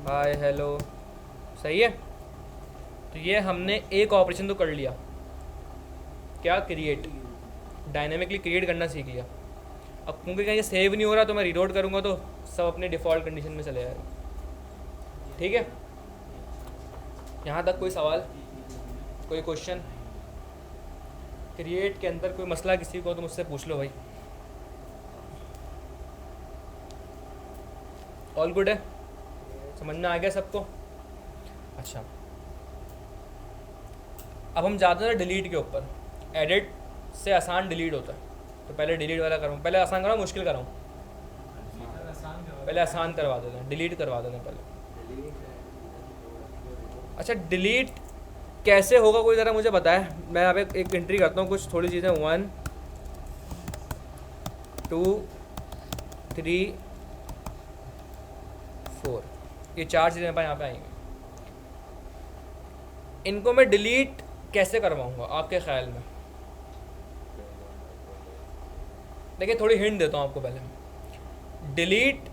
hi hello, सही है। तो ये हमने एक ऑपरेशन तो कर लिया, क्या? क्रिएट, डायनेमिकली क्रिएट करना सीख लिया। अब क्योंकि कहीं सेव नहीं हो रहा तो मैं रीलोड करूँगा तो सब अपने डिफ़ॉल्ट कंडीशन में चले जाएगा। ठीक है, यहाँ तक कोई सवाल, कोई क्वेश्चन? क्रिएट के अंदर कोई मसला किसी को तो मुझसे पूछ लो भाई। ऑल गुड है, समझ में आ गया सबको? अच्छा, अब हम जाते हैं डिलीट के ऊपर। एडिट से आसान डिलीट होता है, तो पहले डिलीट वाला कराऊँ, पहले आसान कराऊँ मुश्किल कराऊँ? सर आसान करवा पहले आसान करवा देते हैं, डिलीट करवा देते हैं पहले। अच्छा, डिलीट कैसे होगा कोई ज़रा मुझे बताए। मैं यहाँ पे एक एंट्री करता हूँ, कुछ थोड़ी चीज़ें 1 2 3 4, ये 4 चीज़ें मेरे पास यहाँ पे आएंगी। इनको मैं डिलीट कैसे करवाऊँगा आपके ख्याल में? देखिए थोड़ी हिंट देता हूँ आपको पहले। डिलीट,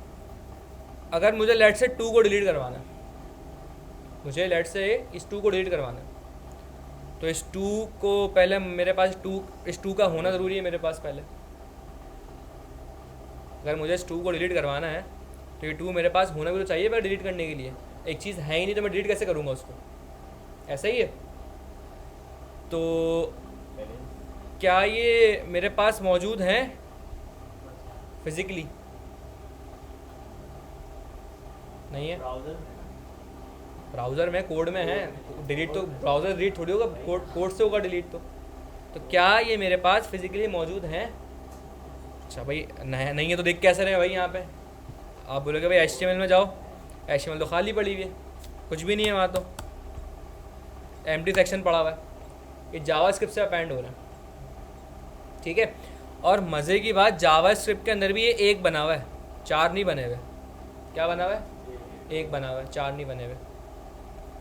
अगर मुझे लेट से 2 को डिलीट करवाना है, मुझे लेट से इस 2 को डिलीट करवाना है, तो इस 2 को पहले मेरे पास इस 2 का होना ज़रूरी है मेरे पास पहले। अगर मुझे इस 2 को डिलीट करवाना है तो ये 2 मेरे पास होना भी तो चाहिए पहले डिलीट करने के लिए। एक चीज़ है ही नहीं तो मैं डिलीट कैसे करूँगा उसको? ऐसा ही है। तो क्या ये मेरे पास मौजूद हैं फिज़िकली? नहीं है। ब्राउज़र में, कोड में है। डिलीट तो ब्राउज़र डिलीट थोड़ी होगा, कोड से होगा डिलीट तो क्या ये मेरे पास फिज़िकली मौजूद हैं? अच्छा भाई, नहीं है तो देख कैसे रहे भाई? यहाँ पे आप बोलोगे भाई HTML में जाओ, HTML तो खाली पड़ी हुई है, कुछ भी नहीं है वहाँ, तो एम्प्टी सेक्शन पड़ा हुआ है। ये जावास्क्रिप्ट से अपेंड हो रहा है, ठीक है। और मज़े की बात, जावास्क्रिप्ट के अंदर भी ये एक बना हुआ है, 4 नहीं बने हुए। क्या बना हुआ है? एक बना हुआ है, 4 नहीं बने हुए।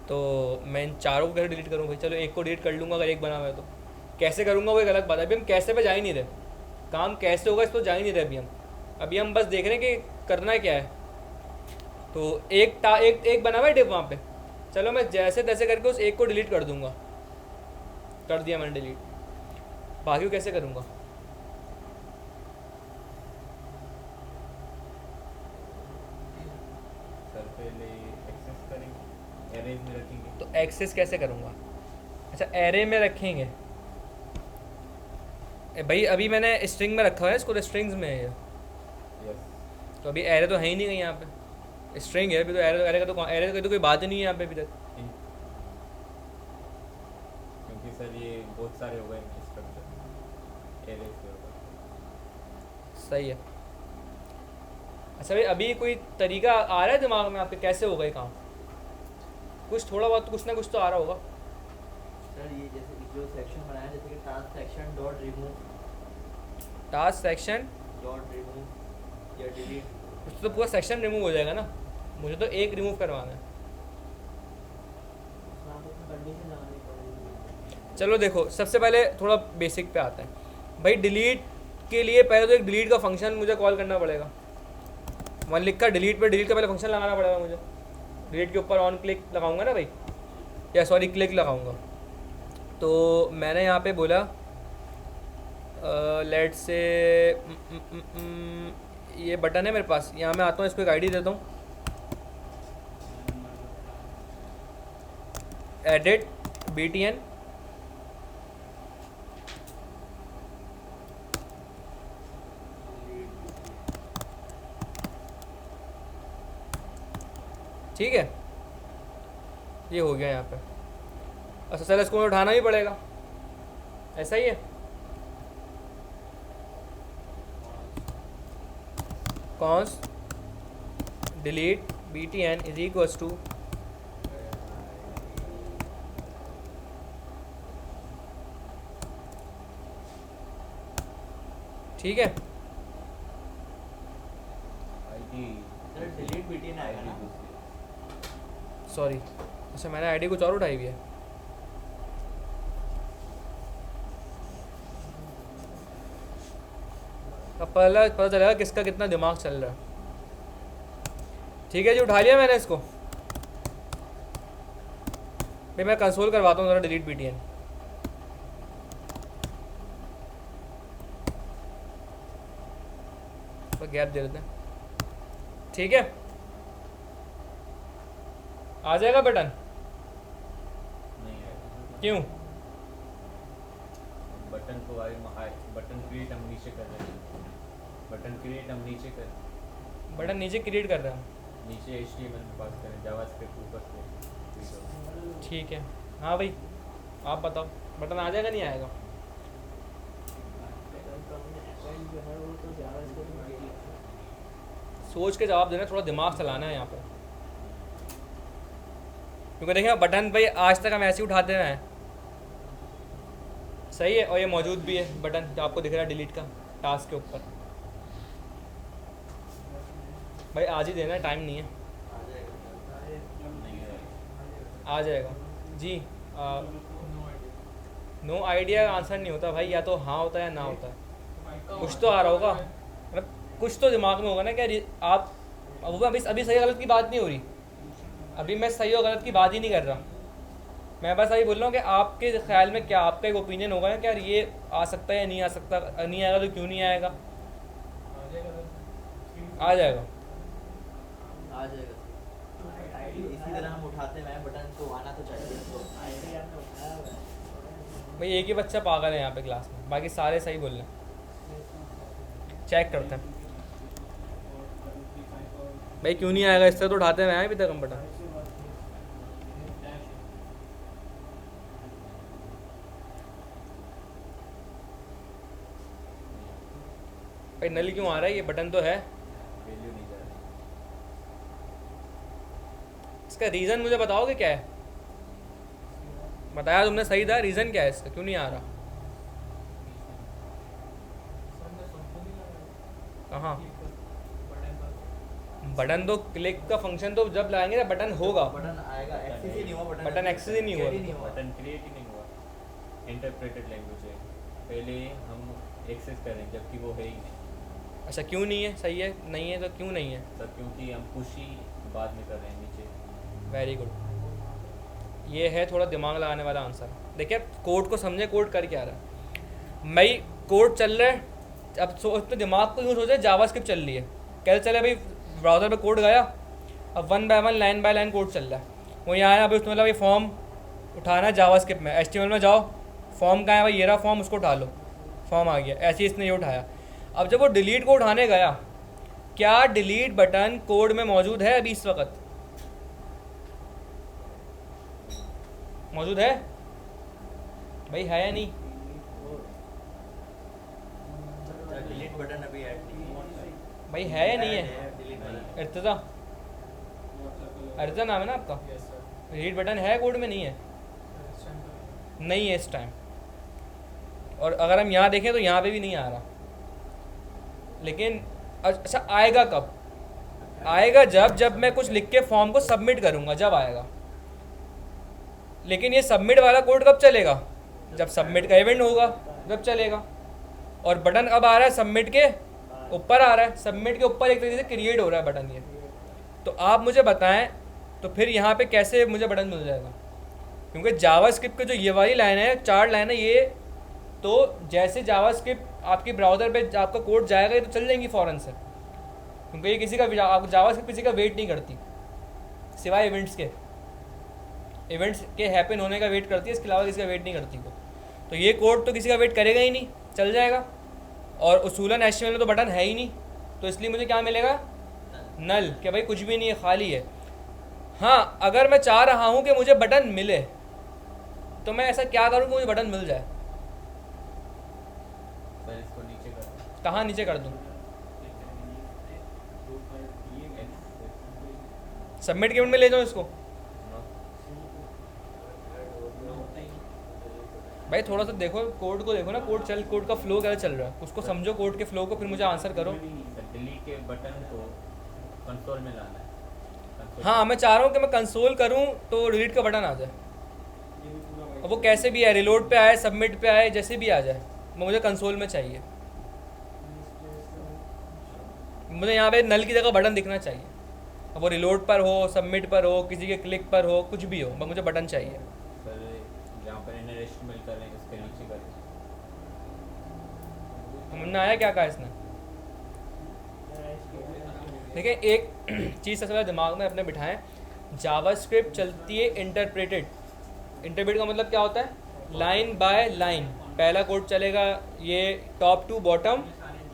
तो मैं इन चारों को कैसे डिलीट करूँ भाई? चलो एक को डिलीट कर लूँगा अगर एक बना हुआ है तो। कैसे करूँगा वो एक अलग बात है। अभी हम कैसे पे जा ही नहीं रहे, काम कैसे होगा इस पर जा ही नहीं रहे अभी हम बस देख रहे हैं कि करना क्या है। तो एक बना हुआ है डिव वहाँ पे, चलो मैं जैसे तैसे करके उस एक को डिलीट कर दूँगा। कर दिया मैंने डिलीट, बाकी को कैसे करूँगा? सर पहले एक्सेस करेंगे, एरेज में रखेंगे। तो एक्सेस कैसे करूँगा? अच्छा, एरे में रखेंगे। भाई अभी मैंने स्ट्रिंग में रखा है इसको, तो स्ट्रिंग्स में है ये। यस, तो अभी एरे तो है ही नहीं कहीं यहाँ पे, स्ट्रिंग है अभी तो। एरे का तो कोई बात ही नहीं है यहाँ पे अभी तक। क्योंकि सर ये बहुत सारे हो गए स्ट्रक्चर, एरेज के ऊपर। सही है। अच्छा भाई, अभी कोई तरीका आ रहा है दिमाग में आपके कैसे होगा ये काम? कुछ थोड़ा बहुत कुछ ना कुछ तो आ रहा होगा। सर ये जैसे कि जो सेक्शन बनाया जैसे कि task section dot remove task section या डिलीट, उससे तो पूरा सेक्शन रिमूव हो जाएगा ना, मुझे तो एक रिमूव करवाना है। उसमें आपको कंडीशन लगानी पड़ेगी। चलो देखो, सबसे पहले थोड़ा बेसिक पे आता है भाई। डिलीट के लिए पहले तो एक डिलीट का फंक्शन मुझे कॉल करना पड़ेगा। वन लिख कर डिलीट पे डिलीट का पहले फंक्शन लगाना पड़ेगा मुझे। डिलीट के ऊपर ऑन क्लिक लगाऊंगा ना भाई, या सॉरी क्लिक लगाऊंगा। तो मैंने यहाँ पे बोला लेट से ये बटन है मेरे पास, यहाँ मैं आता हूँ, इसको एक आईडी देता हूँ, एडिट BTN। ठीक है, ये हो गया यहाँ पे। अच्छा चलो, इसको उठाना भी पड़ेगा, ऐसा ही है। Const delete BTN is equals to ठीक है। आईडी सर डिलीट BTN आएगा ना। सॉरी, अच्छा मैंने आईडी कुछ और उठाई हुई है। अब पता चलेगा किसका कितना दिमाग चल रहा है। ठीक है जी, उठा लिया मैंने इसको। भाई मैं कंसोल करवाता हूँ ज़रा डिलीट BTN। तो गैप दे देते हैं, ठीक है। आ जाएगा बटन? नहीं आएगा। क्यों? बटन को बटन क्रिएट हम नीचे कर रहे हैं। बटन क्रिएट हम नीचे कर, बटन नीचे क्रिएट कर रहे हैं। नीचे HTML में पास करें, जावास्क्रिप्ट ऊपर से। ठीक है, हाँ भाई आप बताओ, बटन आ जाएगा नहीं आएगा? जो है वो तो जावास्क्रिप्ट में डेली सोच के जवाब देना, थोड़ा दिमाग चलाना है यहाँ पे। क्योंकि देखिए बटन भाई आज तक हम ऐसे ही उठाते हुए हैं, सही है। और ये मौजूद भी है बटन जो आपको दिख रहा है डिलीट का टास्क के ऊपर। भाई आज ही देना, टाइम नहीं है। आ जाएगा। नहीं आएगा। आ जाएगा जी। नो आइडिया आंसर नहीं होता भाई, या तो हाँ होता है या ना होता है। कुछ तो आ रहा होगा, मतलब कुछ तो दिमाग में होगा ना कि आप वो अभी सही गलत की बात नहीं हो रही। अभी मैं सही और गलत की बात ही नहीं कर रहा, मैं बस अभी बोल रहा हूँ कि आपके ख्याल में क्या, आपका एक ओपिनियन होगा ना कि यार ये आ सकता है या नहीं आ सकता। नहीं आएगा तो क्यों नहीं आएगा? आ जाएगा। आ जाएगा। इसी तरह हम उठाते हैं बटन, तो आना तो चाहिए। तो भाई एक ही बच्चा पागल है यहाँ पे क्लास में, बाकी सारे सही बोल रहे हैं। चेक करते हैं भाई क्यों नहीं आएगा। इससे तो उठाते हुए आए अभी तक हम बटन। भाई नल क्यों आ रहा है? ये बटन तो है। वैल्यू नहीं जा रही। इसका रीज़न मुझे बताओगे क्या है? बताया तुमने सही था, रीज़न क्या है इसका, क्यों नहीं आ रहा? कहाँ? बटन तो क्लिक का फंक्शन तो जब लाएंगे ना बटन होगा। बटन आएगा, एक्सेस ही नहीं हुआ बटन। बटन एक्सेस ही नहीं हुआ। नहीं हुआ। बटन क्रिएट ही नहीं हुआ। इंटरप्रेटेड लैंग्वेज है, पहले हम एक्सेस करें जबकि वो है ही नहीं। अच्छा क्यों नहीं है? सही है, नहीं है तो क्यों नहीं है? सर क्योंकि हम पुश ही बाद में कर रहे हैं नीचे। वेरी गुड, ये है थोड़ा दिमाग लगाने वाला आंसर। देखिए कोड को समझे, कोड कर क्या रहा है। भाई कोड चल रहा है, अब सोचते दिमाग को यूँ सोचे जावास्क्रिप्ट चल रही है, कैसे चले भाई? ब्राउज़र पे कोड गया, अब 1 by 1 line by line code चल रहा है। वो यहाँ है, अभी उसमें मतलब ये फॉर्म उठाना है जावास्क्रिप्ट में। HTML में जाओ, फॉर्म कहाँ है भाई? ये रहा फॉर्म, उसको उठा लो, फॉर्म आ गया। ऐसे ही इसने ये उठाया। अब जब वो डिलीट को उठाने गया, क्या डिलीट बटन कोड में मौजूद है अभी इस वक्त? मौजूद है भाई, है या नहीं? डिलीट बटन अभी ऐड नहीं हुआ। भाई है या नहीं है? डिलीट इर्तिज़ा, अर्जा नाम है ना आपका? Yes sir. रीड बटन है कोड में? नहीं है, इस टाइम पर नहीं है इस टाइम। और अगर हम यहाँ देखें तो यहाँ पे भी नहीं आ रहा। लेकिन अच्छा आएगा कब? आएगा जब मैं कुछ लिख के फॉर्म को सबमिट करूँगा, जब आएगा। लेकिन ये सबमिट वाला कोड कब चलेगा? जब सबमिट का इवेंट होगा, जब चलेगा। और बटन अब आ रहा है सबमिट के ऊपर आ रहा है, सबमिट के ऊपर एक तरीके से क्रिएट हो रहा है बटन ये। तो आप मुझे बताएं तो फिर यहाँ पे कैसे मुझे बटन मिल जाएगा? क्योंकि जावास्क्रिप्ट की जो ये वाली लाइन है, 4 लाइन है ये, तो जैसे जावास्क्रिप्ट आपकी ब्राउज़र पे आपका कोड जाएगा ये तो चल जाएंगी फ़ौरन से, क्योंकि ये किसी का जावास्क्रिप्ट किसी का वेट नहीं करती सिवाय इवेंट्स के हैपन होने का वेट करती है, इसके अलावा किसी का वेट नहीं करती वो। तो ये कोड तो किसी का वेट करेगा ही नहीं, चल जाएगा। और उसूलन HTML में तो बटन है ही नहीं, तो इसलिए मुझे क्या मिलेगा? नल, कि भाई कुछ भी नहीं है, खाली है। हाँ, अगर मैं चाह रहा हूँ कि मुझे बटन मिले तो मैं ऐसा क्या करूँ कि मुझे बटन मिल जाए? सर इसको नीचे कर दो। कहाँ नीचे कर दूँ? सबमिट के इवेंट में ले जाऊँ इसको? भाई थोड़ा सा देखो कोड को, देखो ना कोड का फ्लो कैसे चल रहा है, उसको समझो कोड के फ्लो को, फिर मुझे आंसर करो। डिलीट के बटन को कंसोल में लाना है। console हाँ, मैं चाह रहा हूँ कि मैं कंसोल करूँ तो डिलीट का बटन आ जाए। अब वो कैसे भी आए, रिलोड पे आए, सबमिट पे आए, जैसे भी आ जाए, वो मुझे कंसोल में चाहिए। मुझे यहाँ पे नल की जगह बटन दिखना चाहिए। अब वो रिलोड पर हो, सबमिट पर हो, किसी के क्लिक पर हो, कुछ भी हो, बस मुझे बटन चाहिए। सर जहाँ पर इन्हें HTML कर रहे हैं उसके नीचे करें। समझ में आया क्या कहा इसने? देखिए एक चीज़ सबसे पहले दिमाग में अपने बिठाएं, जावास्क्रिप्ट चलती है इंटरप्रेटेड। इंटरप्रेट का मतलब क्या होता है? लाइन बाय लाइन पहला कोड चलेगा, ये टॉप टू बॉटम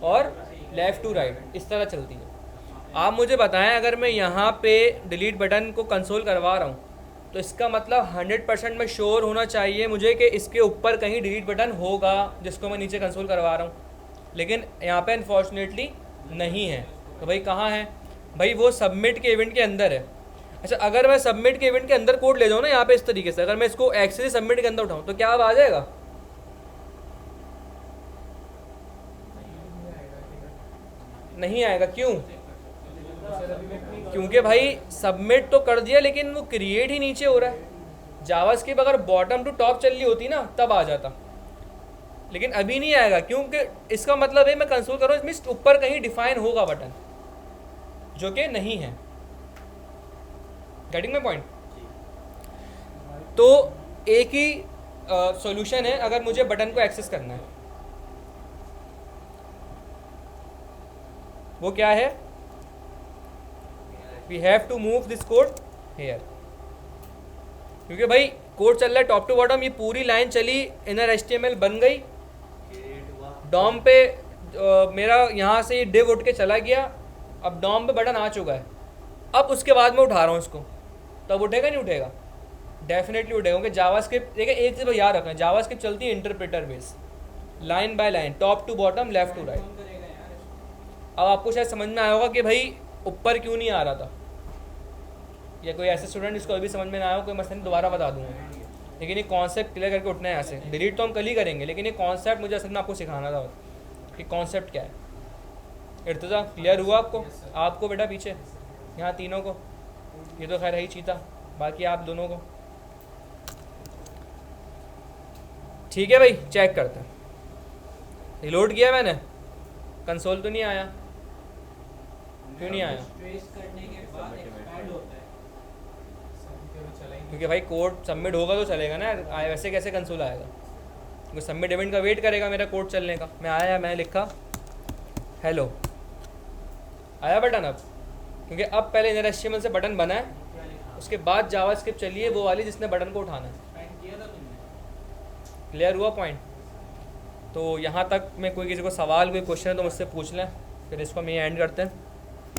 और लेफ़्ट टू राइट, इस तरह चलती है। आप मुझे बताएं, अगर मैं यहाँ पे डिलीट बटन को कंसोल करवा रहा हूँ तो इसका मतलब 100% में श्योर होना चाहिए मुझे कि इसके ऊपर कहीं डिलीट बटन होगा जिसको मैं नीचे कंसोल करवा रहा हूँ। लेकिन यहाँ पे अनफॉर्चुनेटली नहीं है। तो भाई कहाँ है? भाई वो सबमिट के इवेंट के अंदर है। अच्छा, अगर मैं सबमिट के इवेंट के अंदर कोड ले जाऊँ ना यहाँ पे इस तरीके से, अगर मैं इसको एक्चुअली सबमिट के अंदर उठाऊँ तो क्या अब आ जाएगा? नहीं आएगा। क्यों? क्योंकि भाई सबमिट तो कर दिया लेकिन वो क्रिएट ही नीचे हो रहा है। जावास्क्रिप्ट अगर बॉटम टू टॉप चल रही होती ना तब आ जाता, लेकिन अभी नहीं आएगा क्योंकि इसका मतलब है मैं कंसोल करूँ, इसमें ऊपर कहीं डिफाइन होगा बटन, जो कि नहीं है। Getting my point? तो एक ही सॉल्यूशन है अगर मुझे बटन को एक्सेस करना है। वो क्या है? We have to move this code here. क्योंकि भाई कोड चल रहा है टॉप टू बॉटम, ये पूरी लाइन चली, इनर HTML बन गई, डॉम पे मेरा यहाँ से डिव उठ के चला गया, अब डॉम पे बटन आ चुका है। अब उसके बाद मैं उठा रहा हूँ इसको, तब उठेगा नहीं उठेगा? डेफिनेटली उठेगा, क्योंकि जावास्क्रिप्ट देखिए एक चीज़ याद रखें, जावास्क्रिप्ट चलती है interpreter base, line by line, top to bottom, left to right. अब आपको शायद समझ में आया होगा कि भाई ऊपर क्यों नहीं आ रहा था, या कोई ऐसे स्टूडेंट जिसको अभी समझ में ना आया, कोई मसला दोबारा बता दूंगा। लेकिन ये कॉन्सेप्ट क्लियर करके उठना है यहाँ से। डिलीट तो हम कल ही करेंगे, लेकिन ये कॉन्सेप्ट मुझे असल में आपको सिखाना था कि कॉन्सेप्ट क्या है। इर्तिज़ा क्लियर हुआ आपको? आपको बेटा पीछे यहाँ तीनों को, ये तो खैर है ही चीता, बाकी आप दोनों को ठीक है भाई। चेक करते हैं, रिलोड किया मैंने, कंसोल तो नहीं आया, क्यों नहीं आया? ट्रेस करने के बाद एक्सपैंड होता है, क्योंकि भाई कोड सबमिट होगा तो चलेगा ना, वैसे कैसे कंसोल आएगा? क्योंकि सबमिट इवेंट का वेट करेगा मेरा कोड चलने का। मैं आया, मैं लिखा हेलो, आया बटन अब, क्योंकि अब पहले इनर HTML से बटन बना है, उसके बाद जावास्क्रिप्ट चली है वो वाली जिसने बटन को उठाना है। क्लियर हुआ पॉइंट? तो यहाँ तक में कोई किसी को सवाल, कोई क्वेश्चन है तो मुझसे पूछ लें, फिर इसको हम ये एंड करते हैं।